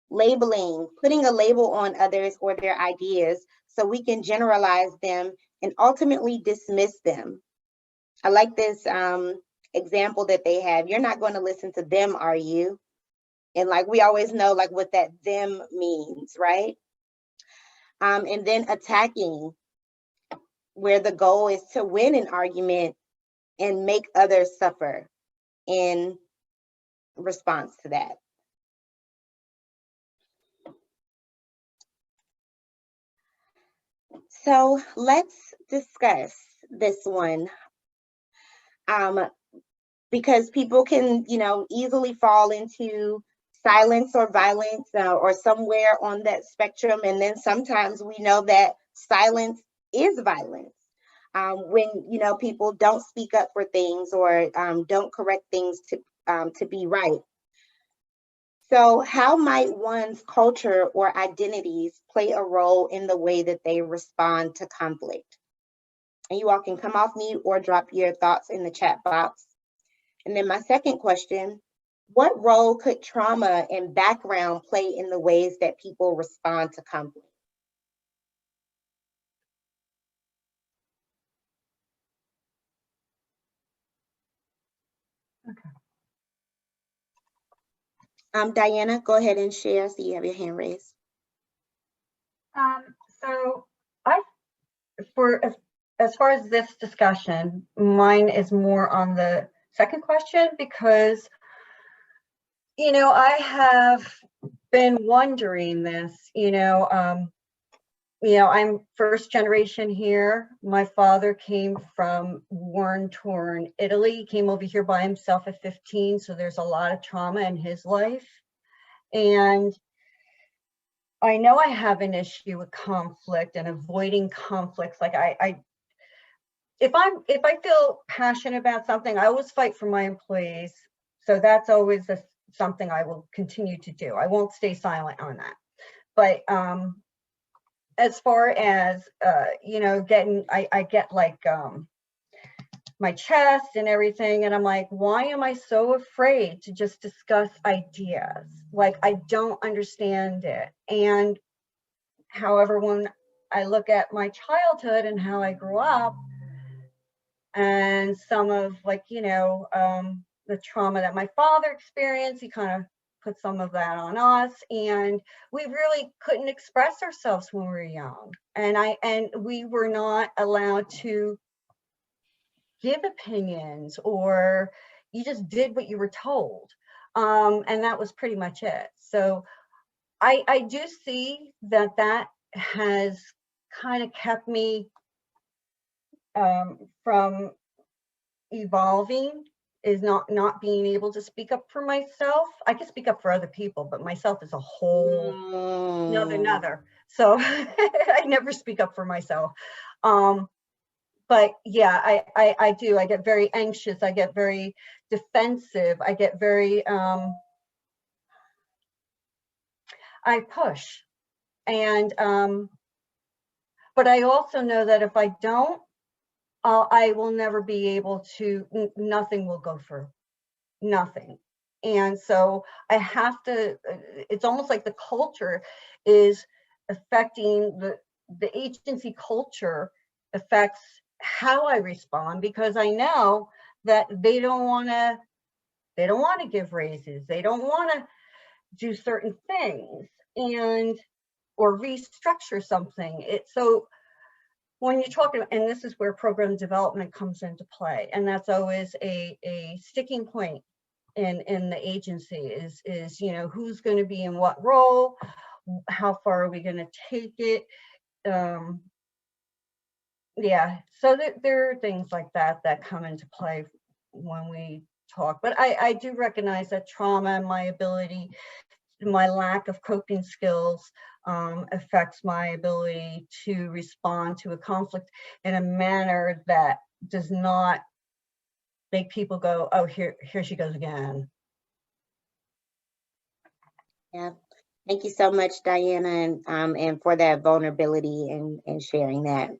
Labeling, putting a label on others or their ideas so we can generalize them and ultimately dismiss them. I like this example that they have. You're not going to listen to them, are you? And like we always know like what that them means, right? And then attacking, where the goal is to win an argument and make others suffer. And response to that. So let's discuss this one, because people can, easily fall into silence or violence, or somewhere on that spectrum. And then sometimes we know that silence is violence. When, people don't speak up for things, or don't correct things to be right. So how might one's culture or identities play a role in the way that they respond to conflict? And you all can come off mute or drop your thoughts in the chat box. And then my second question, what role could trauma and background play in the ways that people respond to conflict? Diana, go ahead and share. So you have your hand raised. So as far as this discussion, mine is more on the second question, because I have been wondering this. I'm first generation here. My father came from war-torn Italy. He came over here by himself at 15, so there's a lot of trauma in his life. And I know I have an issue with conflict and avoiding conflicts. Like if I feel passionate about something, I always fight for my employees. So that's always something I will continue to do. I won't stay silent on that. But as far as I get like my chest and everything, and I'm like, why am I so afraid to just discuss ideas? Like, I don't understand it. And however, when I look at my childhood and how I grew up, and some of the trauma that my father experienced, he kind of put some of that on us, and we really couldn't express ourselves when we were young, and we were not allowed to give opinions, or you just did what you were told, and that was pretty much it. So I do see that has kind of kept me from evolving, is not being able to speak up for myself. I can speak up for other people, but myself is a whole another. So I never speak up for myself. But yeah, I do. I get very anxious. I get very defensive. I get very, I push. And, but I also know that if I don't, I will never be able to, nothing will go through, nothing. And so I have to, it's almost like the culture is affecting the agency culture affects how I respond, because I know that they don't want to give raises. They don't want to do certain things or restructure something. So when you're talking, and this is where program development comes into play, and that's always a sticking point in the agency is who's going to be in what role, how far are we going to take it. Yeah, so there are things like that come into play when we talk. But I do recognize that trauma and my lack of coping skills affects my ability to respond to a conflict in a manner that does not make people go, oh, here she goes again. Yeah, thank you so much, Diana, and for that vulnerability and sharing that.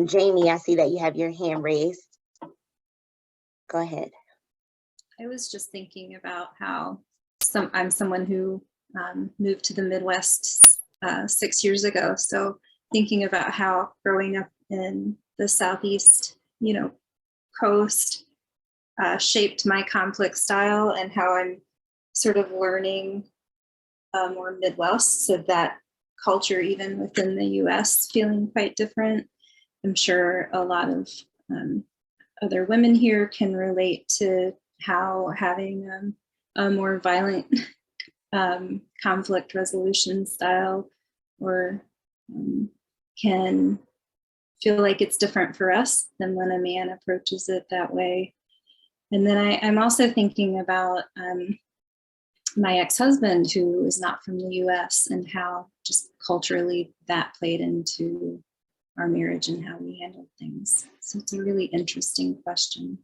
Jamie, I see that you have your hand raised. Go ahead. I was just thinking about how I'm someone who moved to the Midwest 6 years ago. So thinking about how growing up in the Southeast, coast shaped my conflict style, and how I'm sort of learning more Midwest, so that culture, even within the US, feeling quite different. I'm sure a lot of other women here can relate to how having a more violent conflict resolution style, or can feel like it's different for us than when a man approaches it that way. And then I'm also thinking about my ex-husband, who is not from the US, and how just culturally that played into our marriage and how we handled things. So it's a really interesting question.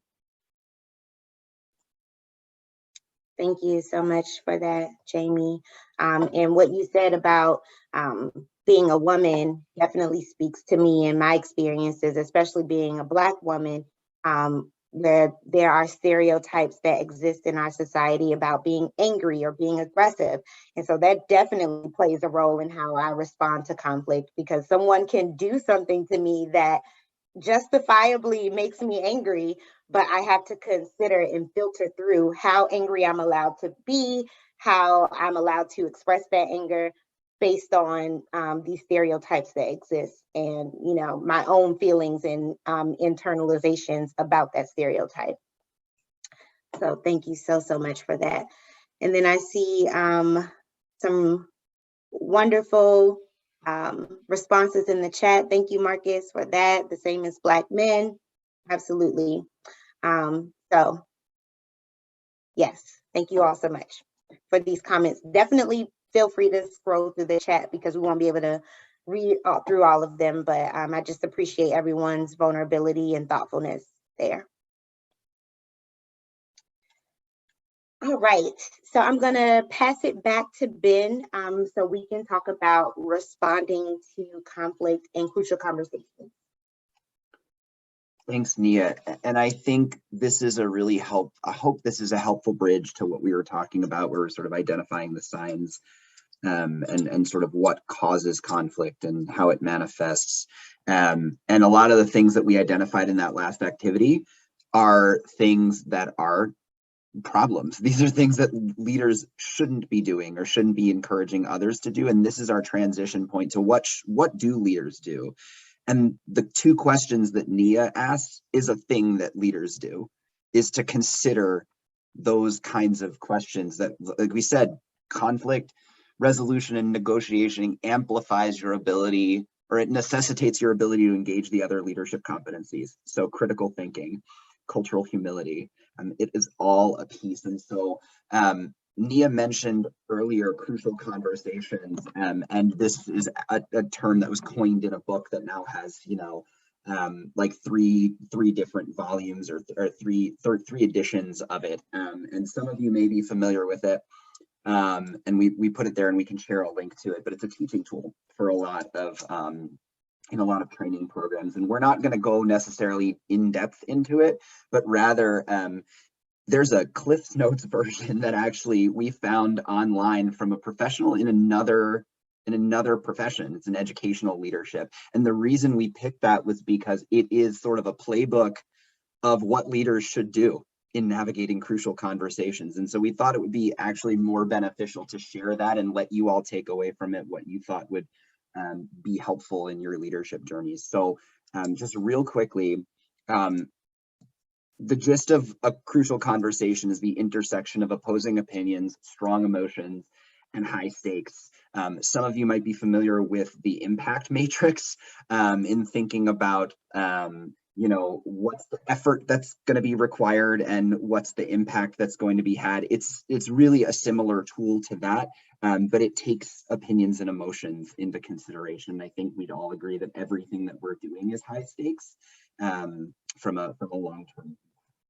Thank you so much for that, Jamie. And what you said about being a woman definitely speaks to me and my experiences, especially being a Black woman. There are stereotypes that exist in our society about being angry or being aggressive. And so that definitely plays a role in how I respond to conflict, because someone can do something to me that justifiably makes me angry, but I have to consider and filter through how angry I'm allowed to be, how I'm allowed to express that anger based on these stereotypes that exist, and my own feelings and internalizations about that stereotype. So thank you so much for that. And then I see some wonderful responses in the chat. Thank you, Marcus, for that. The same as Black men. Absolutely. So yes, thank you all so much for these comments. Definitely feel free to scroll through the chat, because we won't be able to read through all of them, but I just appreciate everyone's vulnerability and thoughtfulness there. All right, so I'm gonna pass it back to Ben so we can talk about responding to conflict and crucial conversations. Thanks, Nia. And I think this is I hope this is a helpful bridge to what we were talking about, where we're sort of identifying the signs and sort of what causes conflict and how it manifests. And a lot of the things that we identified in that last activity are things that are problems. These are things that leaders shouldn't be doing or shouldn't be encouraging others to do. And this is our transition point to what do leaders do? And the two questions that Nia asked is a thing that leaders do, is to consider those kinds of questions that, like we said, conflict resolution and negotiation amplifies your ability, or it necessitates your ability to engage the other leadership competencies. So critical thinking, cultural humility, it is all a piece. And so Nia mentioned earlier crucial conversations, and this is a term that was coined in a book that now has, like three different volumes or three editions of it. And some of you may be familiar with it. And we put it there, and we can share a link to it, but it's a teaching tool for a lot of in a lot of training programs. And we're not going to go necessarily in depth into it, but rather there's a Cliff's Notes version that actually we found online from a professional in another profession. It's an educational leadership. And the reason we picked that was because it is sort of a playbook of what leaders should do in navigating crucial conversations. And so we thought it would be actually more beneficial to share that and let you all take away from it what you thought would be helpful in your leadership journeys. So just real quickly, the gist of a crucial conversation is the intersection of opposing opinions, strong emotions, and high stakes. Some of you might be familiar with the impact matrix in thinking about what's the effort that's going to be required and what's the impact that's going to be had. It's really a similar tool to that, but it takes opinions and emotions into consideration. I think we'd all agree that everything that we're doing is high stakes from a long-term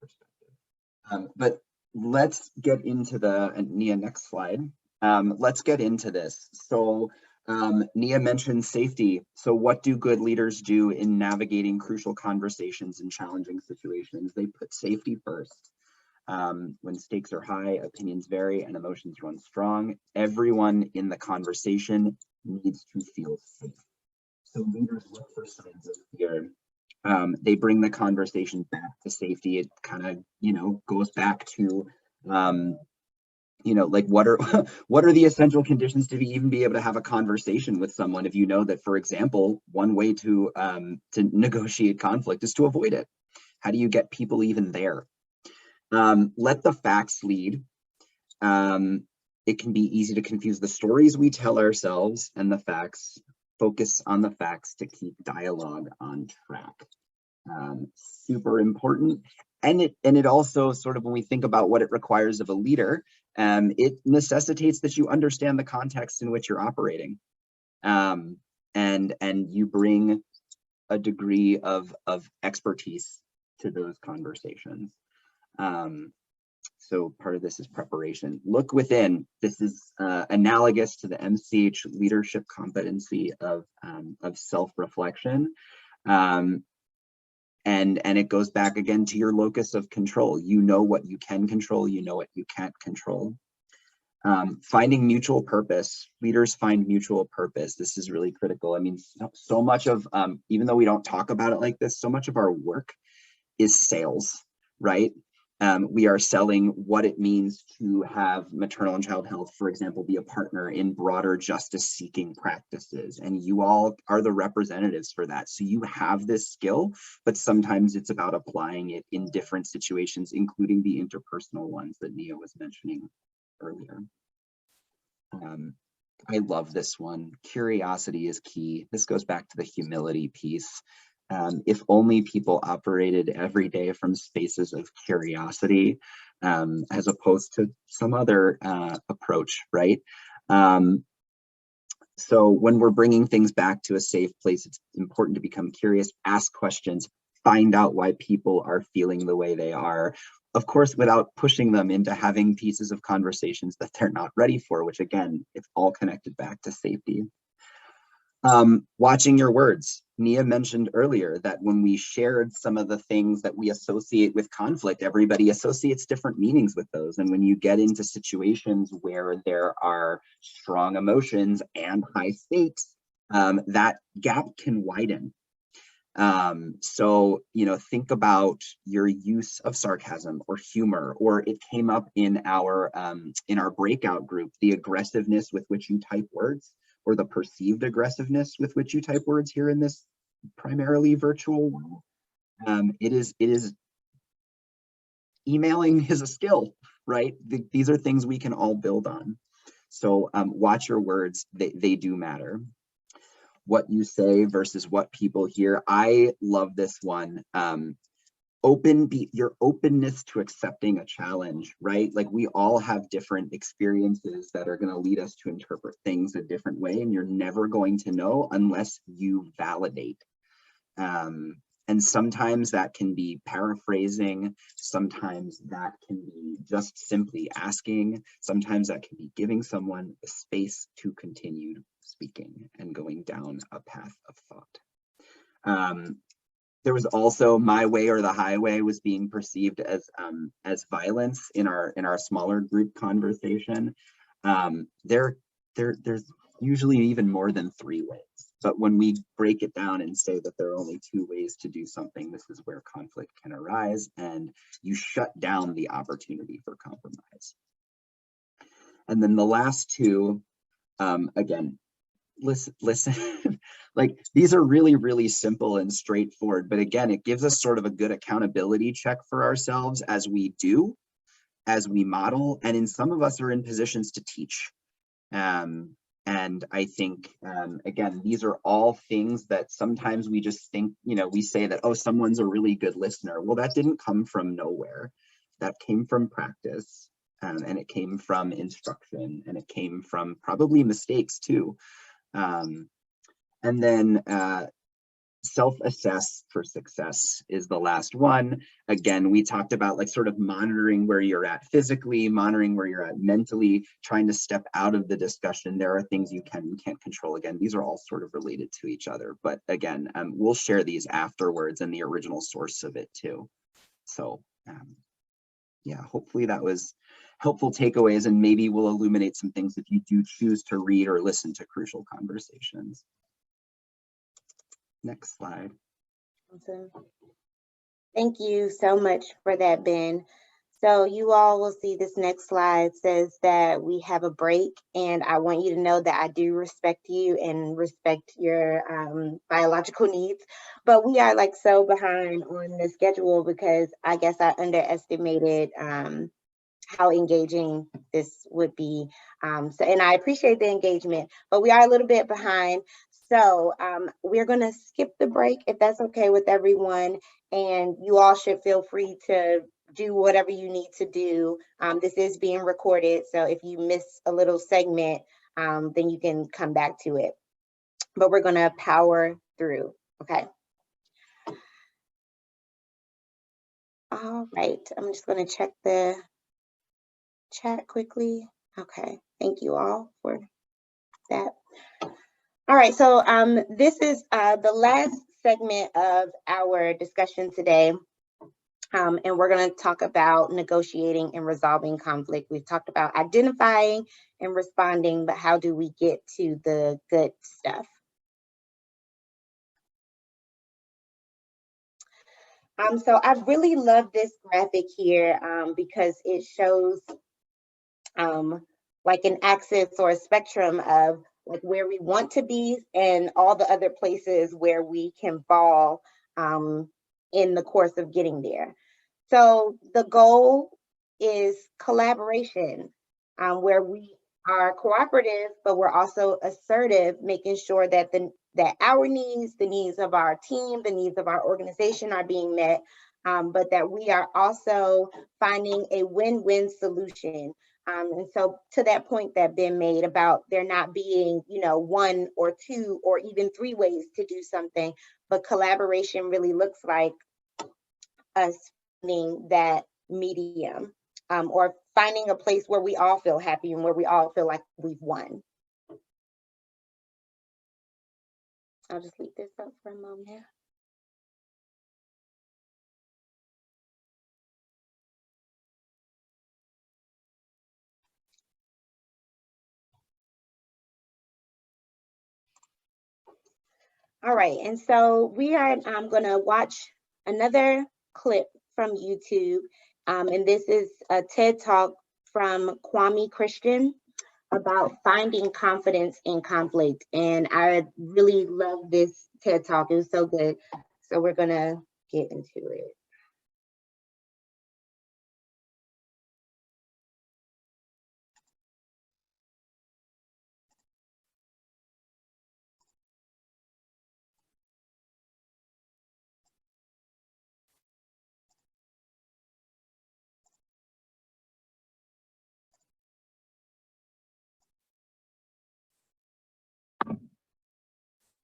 perspective. But let's get into Nia, next slide. Let's get into this. So Nia mentioned safety. So what do good leaders do in navigating crucial conversations in challenging situations? They put safety first. When stakes are high, opinions vary, and emotions run strong, everyone in the conversation needs to feel safe. So leaders look for signs of fear. They bring the conversation back to safety. It kind of, goes back to like what are the essential conditions to even be able to have a conversation with someone if you know that, for example, one way to negotiate conflict is to avoid it? How do you get people even there? Let the facts lead. It can be easy to confuse the stories we tell ourselves and the facts. Focus on the facts to keep dialogue on track. Super important. And it also sort of, when we think about what it requires of a leader, it necessitates that you understand the context in which you're operating. And you bring a degree of expertise to those conversations. So part of this is preparation. Look within. This is analogous to the MCH leadership competency of self-reflection. And it goes back again to your locus of control. You know what you can control, you know what you can't control. Finding mutual purpose. Leaders find mutual purpose. This is really critical. I mean, so much of, even though we don't talk about it like this, so much of our work is sales, right? We are selling what it means to have maternal and child health, for example, be a partner in broader justice seeking practices. And you all are the representatives for that. So you have this skill, but sometimes it's about applying it in different situations, including the interpersonal ones that Mia was mentioning earlier. I love this one. Curiosity is key. This goes back to the humility piece. If only people operated every day from spaces of curiosity, as opposed to some other approach, right? So when we're bringing things back to a safe place, it's important to become curious, ask questions, find out why people are feeling the way they are. Of course, without pushing them into having pieces of conversations that they're not ready for, which again, it's all connected back to safety. Watching your words. Mia mentioned earlier that when we shared some of the things that we associate with conflict, everybody associates different meanings with those. And when you get into situations where there are strong emotions and high stakes, that gap can widen. So, you know, think about your use of sarcasm or humor, or it came up in our breakout group, the aggressiveness with which you type words, or the perceived aggressiveness with which you type words here in this primarily virtual world. It is emailing is a skill, right? These are things we can all build on. So watch your words, they do matter. What you say versus what people hear. I love this one. Your openness to accepting a challenge, right? Like we all have different experiences that are going to lead us to interpret things a different way, and you're never going to know unless you validate. And sometimes that can be paraphrasing, sometimes that can be just simply asking, sometimes that can be giving someone a space to continue speaking and going down a path of thought. There was also my way or the highway was being perceived as violence in our smaller group conversation. There's usually even more than 3 ways, but when we break it down and say that there are only 2 ways to do something, this is where conflict can arise, and you shut down the opportunity for compromise. And then the last 2, again, listen. Like these are really, really simple and straightforward, but again, it gives us sort of a good accountability check for ourselves as we do, as we model, and in some of us are in positions to teach. And I think, again, these are all things that sometimes we just think, you know, we say that, oh, someone's a really good listener. Well, that didn't come from nowhere. That came from practice, and it came from instruction, and it came from probably mistakes too. And then self-assess for success is the last one. Again, we talked about like sort of monitoring where you're at physically, monitoring where you're at mentally, trying to step out of the discussion. There are things you can and can't control. Again, these are all sort of related to each other, but again, we'll share these afterwards and the original source of it too. So yeah, hopefully that was helpful takeaways, and maybe we'll illuminate some things if you do choose to read or listen to Crucial Conversations. Next slide. Awesome. Thank you so much for that, Ben. So you all will see this next slide says that we have a break, and I want you to know that I do respect you and respect your biological needs, but we are like so behind on the schedule because I guess I underestimated how engaging this would be. And I appreciate the engagement, but we are a little bit behind. So we're going to skip the break if that's okay with everyone. And you all should feel free to do whatever you need to do. This is being recorded. So if you miss a little segment, then you can come back to it. But we're going to power through. Okay. All right. I'm just going to check the chat quickly. Okay. Thank you all for that. All right. So this is the last segment of our discussion today. And we're going to talk about negotiating and resolving conflict. We've talked about identifying and responding, but how do we get to the good stuff? So I really love this graphic here because it shows like an axis or a spectrum of like where we want to be and all the other places where we can fall in the course of getting there. So the goal is collaboration, where we are cooperative, but we're also assertive, making sure that that our needs, the needs of our team, the needs of our organization are being met, but that we are also finding a win-win solution. And so to that point that Ben made about there not being, one or two or even three ways to do something, but collaboration really looks like us finding that medium, or finding a place where we all feel happy and where we all feel like we've won. I'll just leave this up for a moment. All right, and so we are going to watch another clip from YouTube, and this is a TED Talk from Kwame Christian about finding confidence in conflict, and I really love this TED Talk. It was so good, so we're going to get into it.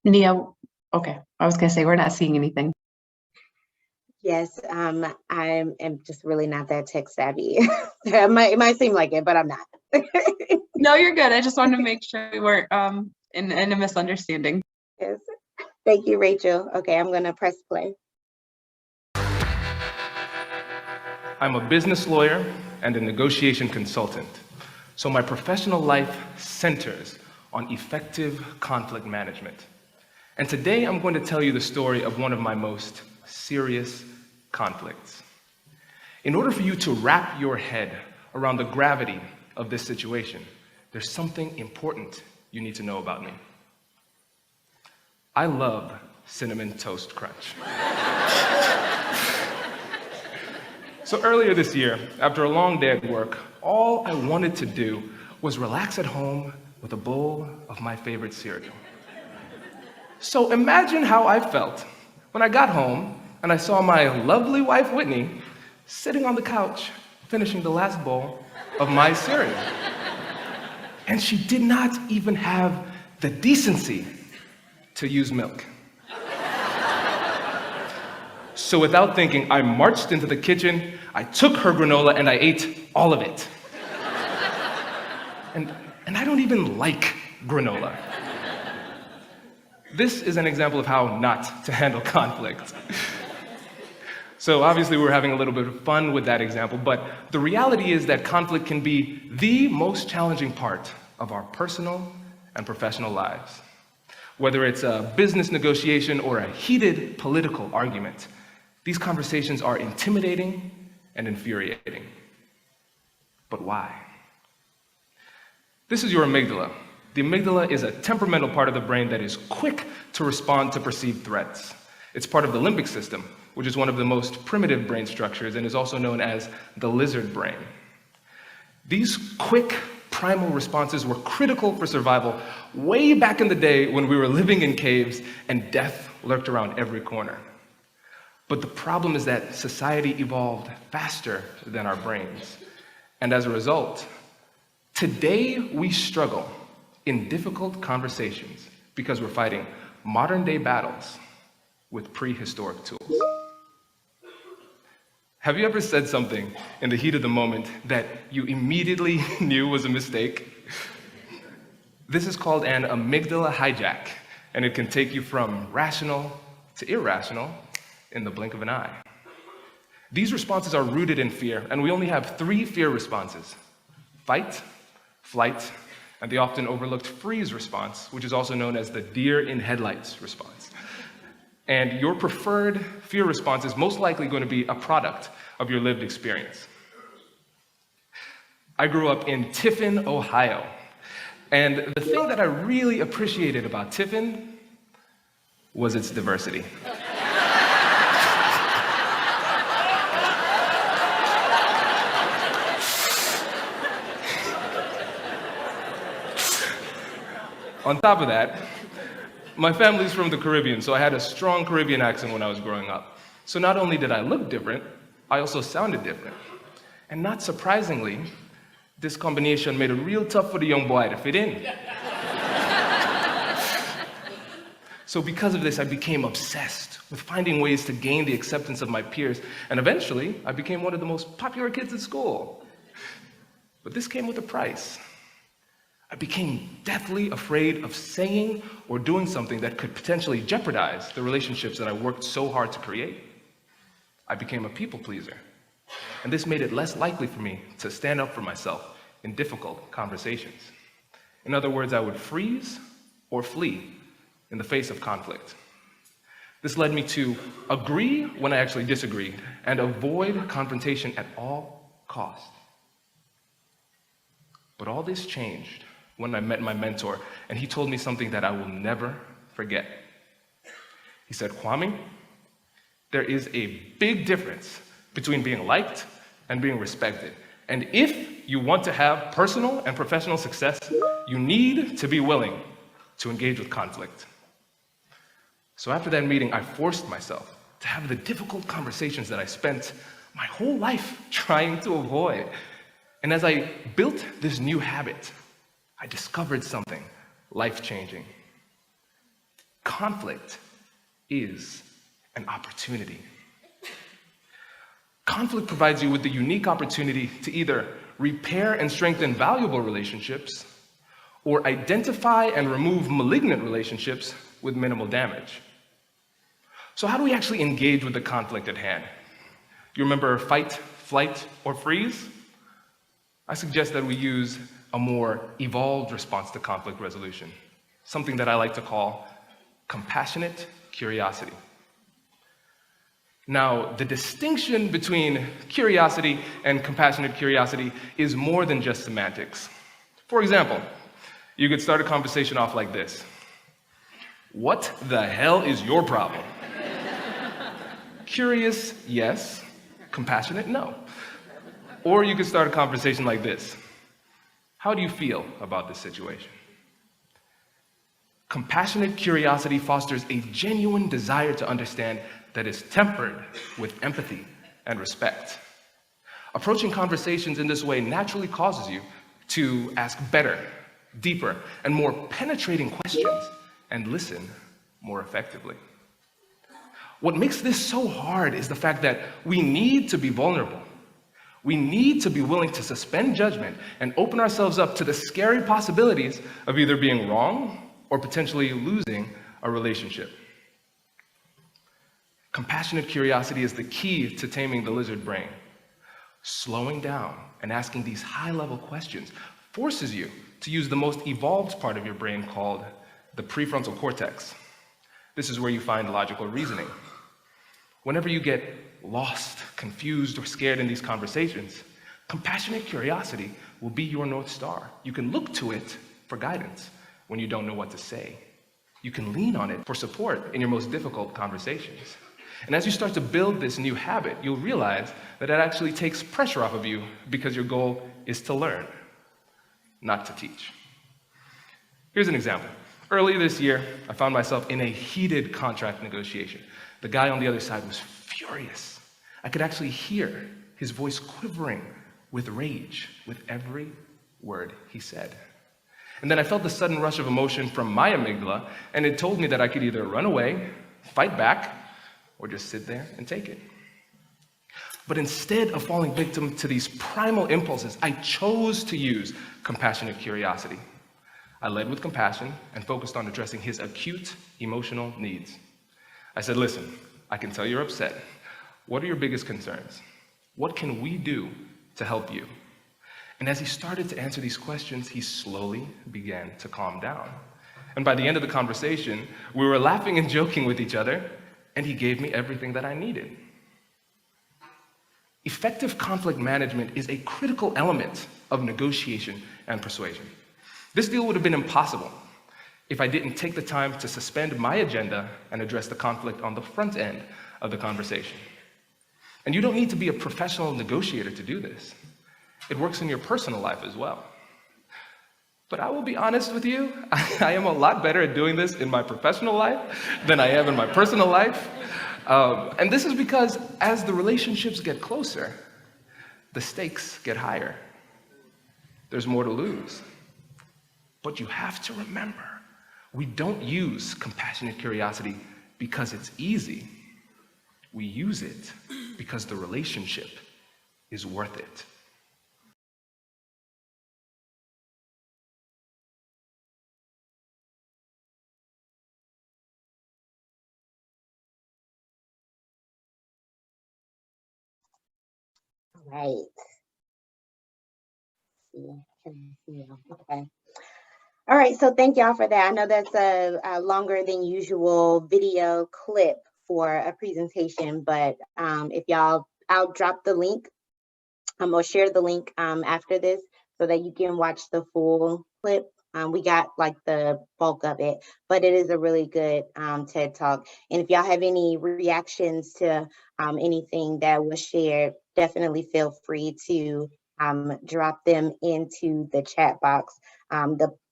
Nia, okay. I was gonna say, we're not seeing anything. Yes, I am just really not that tech savvy. It might seem like it, but I'm not. No, you're good. I just wanted to make sure we weren't in a misunderstanding. Yes. Thank you, Rachel. Okay, I'm gonna press play. I'm a business lawyer and a negotiation consultant, so my professional life centers on effective conflict management. And today I'm going to tell you the story of one of my most serious conflicts. In order for you to wrap your head around the gravity of this situation, there's something important you need to know about me. I love Cinnamon Toast Crunch. So earlier this year, after a long day at work, all I wanted to do was relax at home with a bowl of my favorite cereal. So imagine how I felt when I got home and I saw my lovely wife, Whitney, sitting on the couch, finishing the last bowl of my cereal. And she did not even have the decency to use milk. So without thinking, I marched into the kitchen, I took her granola and I ate all of it. And I don't even like granola. This is an example of how not to handle conflict. So obviously we're having a little bit of fun with that example, but the reality is that conflict can be the most challenging part of our personal and professional lives. Whether it's a business negotiation or a heated political argument, these conversations are intimidating and infuriating. But why? This is your amygdala. The amygdala is a temperamental part of the brain that is quick to respond to perceived threats. It's part of the limbic system, which is one of the most primitive brain structures and is also known as the lizard brain. These quick, primal responses were critical for survival way back in the day when we were living in caves and death lurked around every corner. But the problem is that society evolved faster than our brains. And as a result, today we struggle in difficult conversations because we're fighting modern-day battles with prehistoric tools. Have you ever said something in the heat of the moment that you immediately knew was a mistake? This is called an amygdala hijack, and it can take you from rational to irrational in the blink of an eye. These responses are rooted in fear, and we only have 3 fear responses: fight, flight, and the often overlooked freeze response, which is also known as the deer in headlights response. And your preferred fear response is most likely going to be a product of your lived experience. I grew up in Tiffin, Ohio. And the thing that I really appreciated about Tiffin was its diversity. On top of that, my family's from the Caribbean, so I had a strong Caribbean accent when I was growing up. So not only did I look different, I also sounded different. And not surprisingly, this combination made it real tough for the young boy to fit in. So because of this, I became obsessed with finding ways to gain the acceptance of my peers, and eventually, I became one of the most popular kids at school. But this came with a price. I became deathly afraid of saying or doing something that could potentially jeopardize the relationships that I worked so hard to create. I became a people pleaser, and this made it less likely for me to stand up for myself in difficult conversations. In other words, I would freeze or flee in the face of conflict. This led me to agree when I actually disagreed and avoid confrontation at all costs. But all this changed when I met my mentor, and he told me something that I will never forget. He said, "Kwame, there is a big difference between being liked and being respected. And if you want to have personal and professional success, you need to be willing to engage with conflict." So after that meeting, I forced myself to have the difficult conversations that I spent my whole life trying to avoid. And as I built this new habit, I discovered something life-changing. Conflict is an opportunity. Conflict provides you with the unique opportunity to either repair and strengthen valuable relationships or identify and remove malignant relationships with minimal damage. So how do we actually engage with the conflict at hand? You remember fight, flight, or freeze? I suggest that we use a more evolved response to conflict resolution, something that I like to call compassionate curiosity. Now, the distinction between curiosity and compassionate curiosity is more than just semantics. For example, you could start a conversation off like this: "What the hell is your problem?" Curious, yes. Compassionate, no. Or you could start a conversation like this: "How do you feel about this situation?" Compassionate curiosity fosters a genuine desire to understand that is tempered with empathy and respect. Approaching conversations in this way naturally causes you to ask better, deeper, and more penetrating questions and listen more effectively. What makes this so hard is the fact that we need to be vulnerable. We need to be willing to suspend judgment and open ourselves up to the scary possibilities of either being wrong or potentially losing a relationship. Compassionate curiosity is the key to taming the lizard brain. Slowing down and asking these high-level questions forces you to use the most evolved part of your brain called the prefrontal cortex. This is where you find logical reasoning. Whenever you get lost, confused, or scared in these conversations, compassionate curiosity will be your North Star. You can look to it for guidance when you don't know what to say. You can lean on it for support in your most difficult conversations. And as you start to build this new habit, you'll realize that it actually takes pressure off of you because your goal is to learn, not to teach. Here's an example. Earlier this year, I found myself in a heated contract negotiation. The guy on the other side was furious. I could actually hear his voice quivering with rage with every word he said. And then I felt the sudden rush of emotion from my amygdala, and it told me that I could either run away, fight back, or just sit there and take it. But instead of falling victim to these primal impulses, I chose to use compassionate curiosity. I led with compassion and focused on addressing his acute emotional needs. I said, listen, I can tell you're upset. What are your biggest concerns? What can we do to help you? And as he started to answer these questions, he slowly began to calm down. And by the end of the conversation, we were laughing and joking with each other, and he gave me everything that I needed. Effective conflict management is a critical element of negotiation and persuasion. This deal would have been impossible if I didn't take the time to suspend my agenda and address the conflict on the front end of the conversation. And you don't need to be a professional negotiator to do this. It works in your personal life as well. But I will be honest with you, I am a lot better at doing this in my professional life than I am in my personal life. And this is because as the relationships get closer, the stakes get higher. There's more to lose. But you have to remember, we don't use compassionate curiosity because it's easy. We use it because the relationship is worth it. Right. Can I see you? Okay. All right, so thank y'all for that. I know that's a longer than usual video clip for a presentation, but if y'all, I'll drop the link or share the link after this so that you can watch the full clip. We got like the bulk of it, but it is a really good TED Talk. And if y'all have any reactions to anything that was shared, definitely feel free to drop them into the chat box.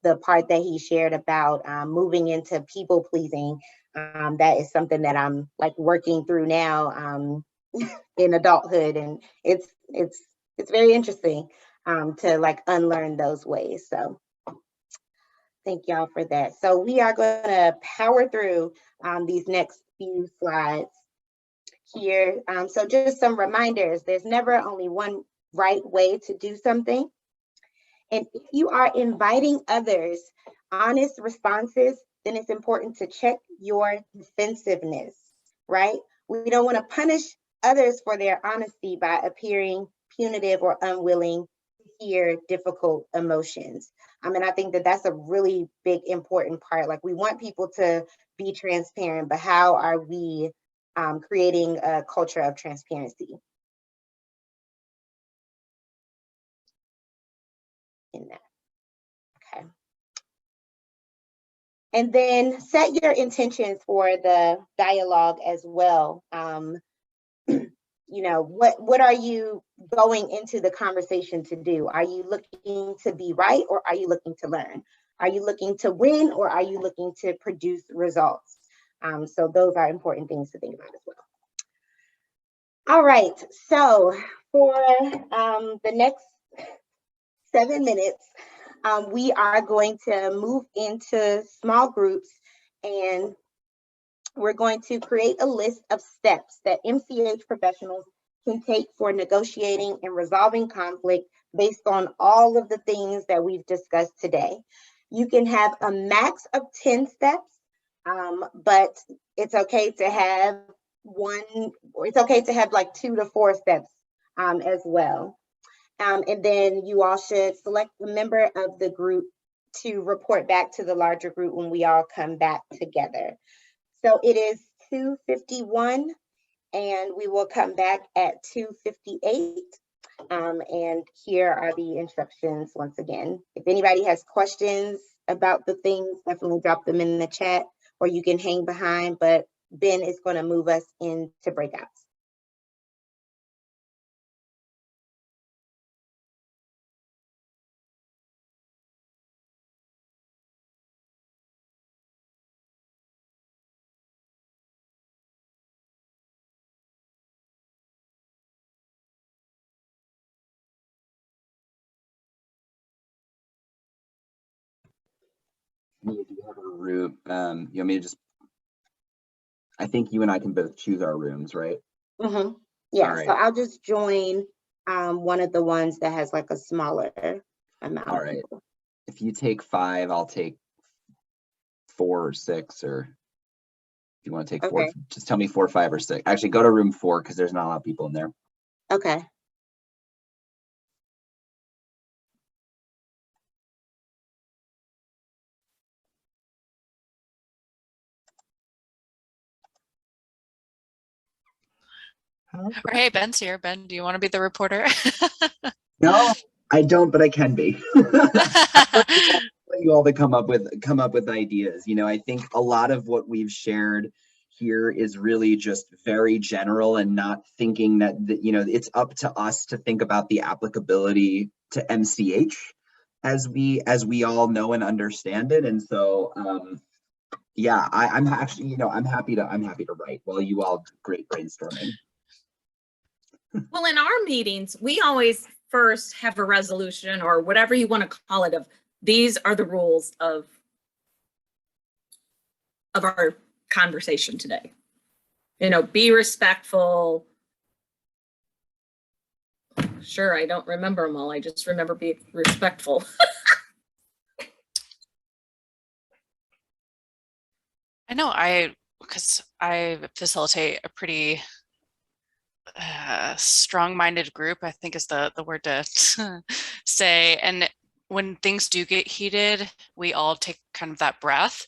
The part that he shared about moving into people pleasing, that is something that I'm like working through now in adulthood, and it's very interesting to like unlearn those ways. So thank y'all for that. So we are going to power through these next few slides here. So just some reminders, there's never only one right way to do something. And if you are inviting others' honest responses, then it's important to check your defensiveness, right? We don't want to punish others for their honesty by appearing punitive or unwilling to hear difficult emotions. And I think that that's a really big, important part. Like, we want people to be transparent, but how are we creating a culture of transparency? In that. Okay. And then set your intentions for the dialogue as well. You know, what are you going into the conversation to do? Are you looking to be right, or are you looking to learn? Are you looking to win, or are you looking to produce results? So those are important things to think about as well. All right, so for the next 7 minutes, we are going to move into small groups, and we're going to create a list of steps that MCH professionals can take for negotiating and resolving conflict based on all of the things that we've discussed today. You can have a max of 10 steps, but it's okay to have like 2 to 4 steps as well. And then you all should select a member of the group to report back to the larger group when we all come back together. So it is 2:51, and we will come back at 2:58. And here are the instructions once again. If anybody has questions about the things, definitely drop them in the chat, or you can hang behind, but Ben is going to move us into breakouts. Mia, do you have a room? You want me to just, I think you and I can both choose our rooms, right? Mm-hmm. Yeah, All right. so I'll just join one of the ones that has like a smaller amount. All right. If you take 5, I'll take 4 or 6, or if you want to take 4, Okay. just tell me 4, 5, or 6. Actually, go to room 4 because there's not a lot of people in there. Okay. Or hey, Ben's here. Ben, do you want to be the reporter? No, I don't, but I can be. I want you all to come up with ideas. You know, I think a lot of what we've shared here is really just very general, and not thinking that, you know, it's up to us to think about the applicability to MCH as we all know and understand it. And so yeah, I'm actually, you know, I'm happy to write while you all do great brainstorming. Well, in our meetings, we always first have a resolution, or whatever you want to call it, of these are the rules of our conversation today. You know, be respectful. Sure, I don't remember them all. I just remember being respectful. I know because I facilitate a pretty strong-minded group, I think is the word to say. And when things do get heated, we all take kind of that breath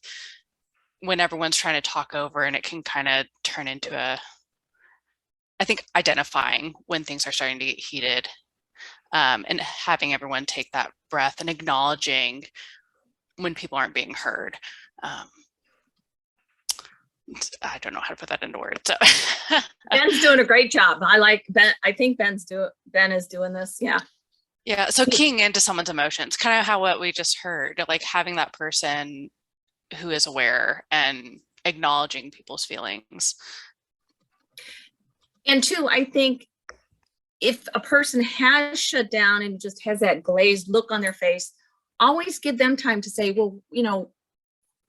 when everyone's trying to talk over, and it can kind of turn into I think identifying when things are starting to get heated, and having everyone take that breath and acknowledging when people aren't being heard. I don't know how to put that into words. So. Ben's doing a great job. I like Ben. I think Ben is doing this. Yeah. Yeah. So keying into someone's emotions, kind of what we just heard, like having that person who is aware and acknowledging people's feelings. And two, I think if a person has shut down and just has that glazed look on their face, always give them time to say, well, you know,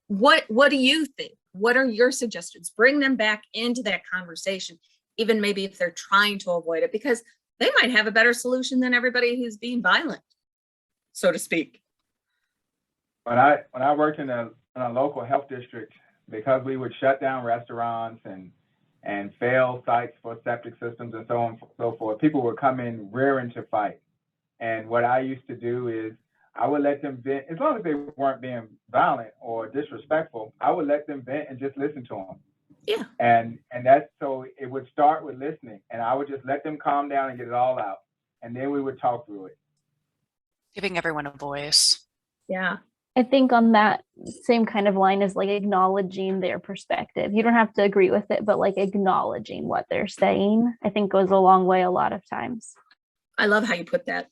what do you think? What are your suggestions? Bring them back into that conversation, even maybe if they're trying to avoid it, because they might have a better solution than everybody who's being violent, so to speak. When I worked in a local health district, because we would shut down restaurants and fail sites for septic systems and so on and so forth, people would come in rearing to fight. And what I used to do is I would let them vent, as long as they weren't being violent or disrespectful. I would let them vent and just listen to them. Yeah. And that's, so it would start with listening, and I would just let them calm down and get it all out, and then we would talk through it. Giving everyone a voice. Yeah. I think on that same kind of line is like acknowledging their perspective. You don't have to agree with it, but like acknowledging what they're saying, I think goes a long way a lot of times. I love how you put that.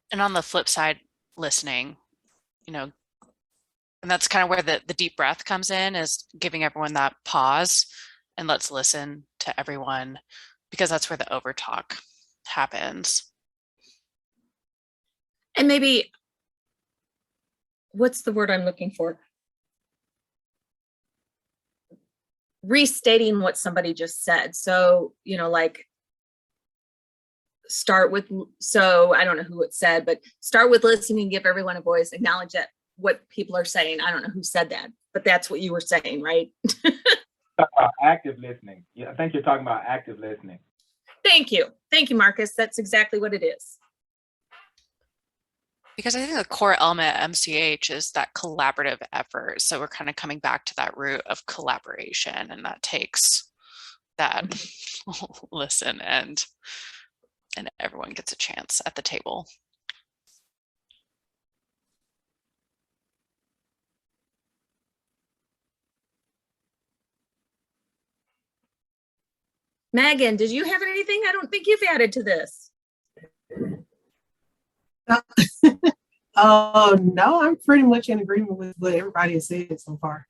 And on the flip side, listening, you know, and that's kind of where the deep breath comes in, is giving everyone that pause and let's listen to everyone, because that's where the overtalk happens. And maybe, what's the word I'm looking for? Restating what somebody just said. So, you know, like start with, so I don't know who it said, but start with listening, give everyone a voice, acknowledge that what people are saying. I don't know who said that, but that's what you were saying, right? Active listening. Yeah, I think you're talking about active listening. Thank you. Thank you, Marcus. That's exactly what it is. Because I think the core element of MCH is that collaborative effort. So we're kind of coming back to that root of collaboration, and that takes that listen and everyone gets a chance at the table. Megan, did you have anything? I don't think you've added to this. No, I'm pretty much in agreement with what everybody has said so far.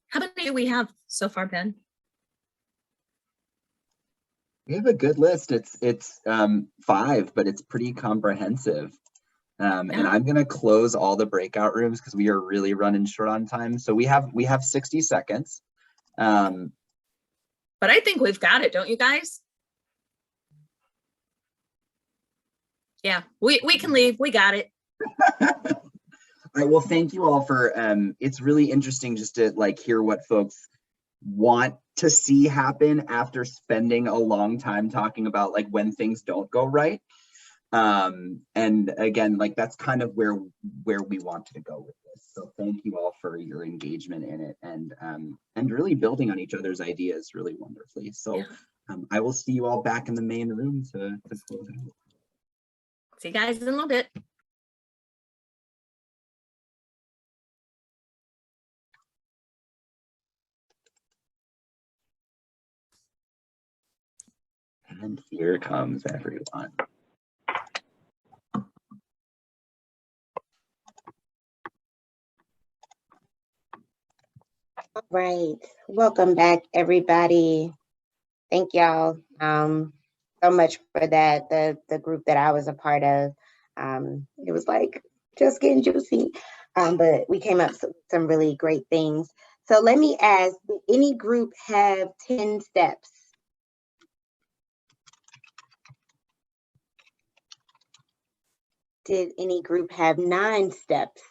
How many do we have so far, Ben? We have a good list. It's 5, but it's pretty comprehensive. And I'm gonna close all the breakout rooms because we are really running short on time. So we have 60 seconds. But I think we've got it, don't you guys? Yeah, we can leave. We got it. All right, well, thank you all for, it's really interesting just to like hear what folks want to see happen after spending a long time talking about like when things don't go right. And again, like that's kind of where we wanted to go with this. So thank you all for your engagement in it and really building on each other's ideas really wonderfully. So I will see you all back in the main room to close it out. See you guys in a little bit. And here comes everyone. All right, welcome back, everybody. Thank y'all so much for that. The group that I was a part of, it was like just getting juicy, but we came up with some really great things. So let me ask, did any group have 10 steps? Did any group have 9 steps?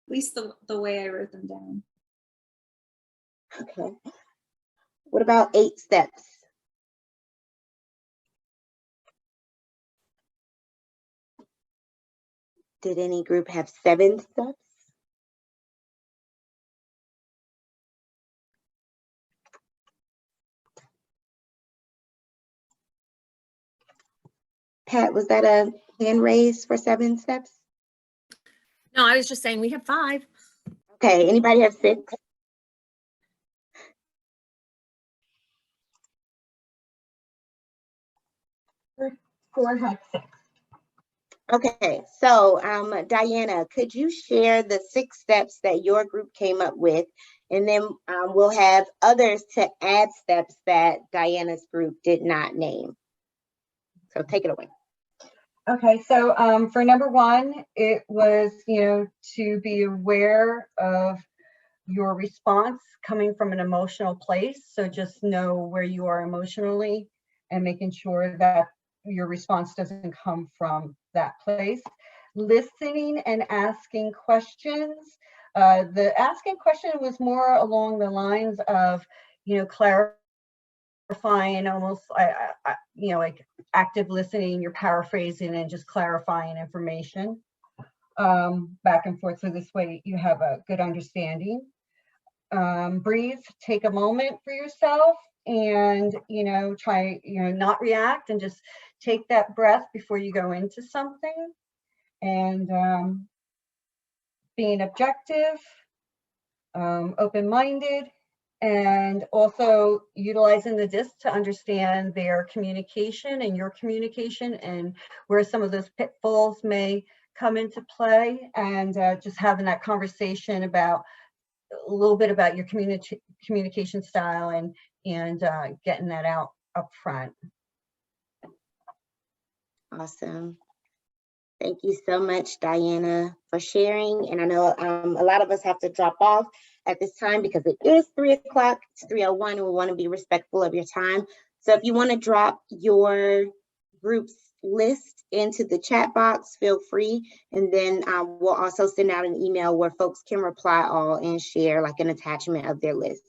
At least the way I wrote them down. Okay. What about 8 steps? Did any group have 7 steps? Pat, was that a hand raised for 7 steps? No, I was just saying we have 5. Okay, anybody have 6? Four had 6. Okay, so Diana, could you share the 6 steps that your group came up with? And then we'll have others to add steps that Diana's group did not name. So take it away. Okay, so for number 1, it was, to be aware of your response coming from an emotional place. So just know where you are emotionally and making sure that your response doesn't come from that place. Listening and asking questions. The asking question was more along the lines of, clarifying, almost, like active listening, you're paraphrasing and just clarifying information back and forth. So this way you have a good understanding. Breathe, take a moment for yourself and, try, not react and just take that breath before you go into something. And being objective, open-minded, and also utilizing the DISC to understand their communication and your communication and where some of those pitfalls may come into play, and just having that conversation about a little bit about your communication style and getting that out up front. Awesome. Thank you so much, Diana, for sharing. And I know a lot of us have to drop off at this time because it is 3 o'clock. It's 3:01, and we want to be respectful of your time. So if you want to drop your group's list into the chat box, feel free. And then we'll also send out an email where folks can reply all and share like an attachment of their list.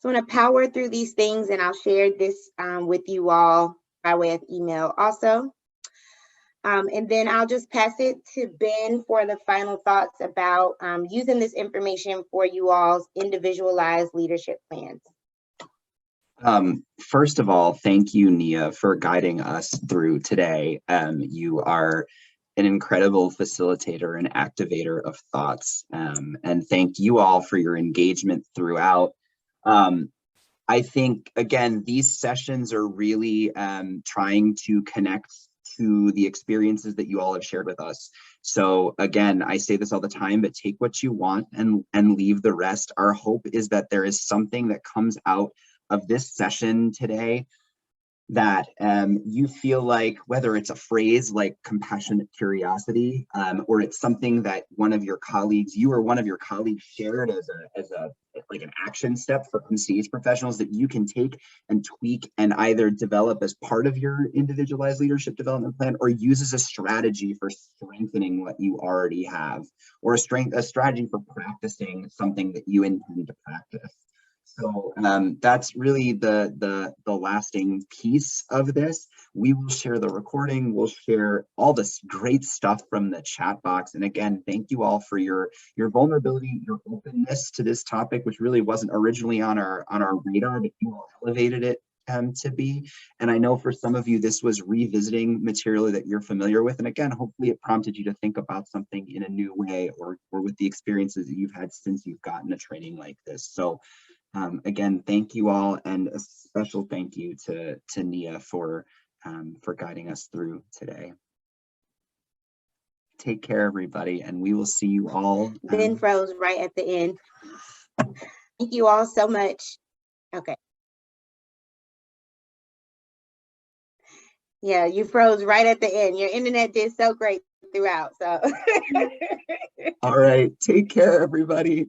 So I'm going to power through these things, and I'll share this with you all by way of email also. And then I'll just pass it to Ben for the final thoughts about using this information for you all's individualized leadership plans. First of all, thank you, Nia, for guiding us through today. You are an incredible facilitator and activator of thoughts. And thank you all for your engagement throughout. I think, again, these sessions are really trying to connect to the experiences that you all have shared with us. So again, I say this all the time, but take what you want and leave the rest. Our hope is that there is something that comes out of this session today that you feel like, whether it's a phrase like compassionate curiosity, or it's something that one of your colleagues, you or one of your colleagues shared as a like an action step for MCH professionals that you can take and tweak and either develop as part of your individualized leadership development plan, or use as a strategy for strengthening what you already have, or a strategy for practicing something that you intend to practice. So that's really the lasting piece of this. We will share the recording. We'll share all this great stuff from the chat box. And again, thank you all for your vulnerability, your openness to this topic, which really wasn't originally on our radar, but you all elevated it to be. And I know for some of you, this was revisiting material that you're familiar with. And again, hopefully it prompted you to think about something in a new way, or with the experiences that you've had since you've gotten a training like this. So again, thank you all, and a special thank you to Nia for guiding us through today. Take care, everybody, and we will see you all. Ben froze right at the end. Thank you all so much. Okay. Yeah, you froze right at the end. Your internet did so great throughout. So. All right, take care, everybody.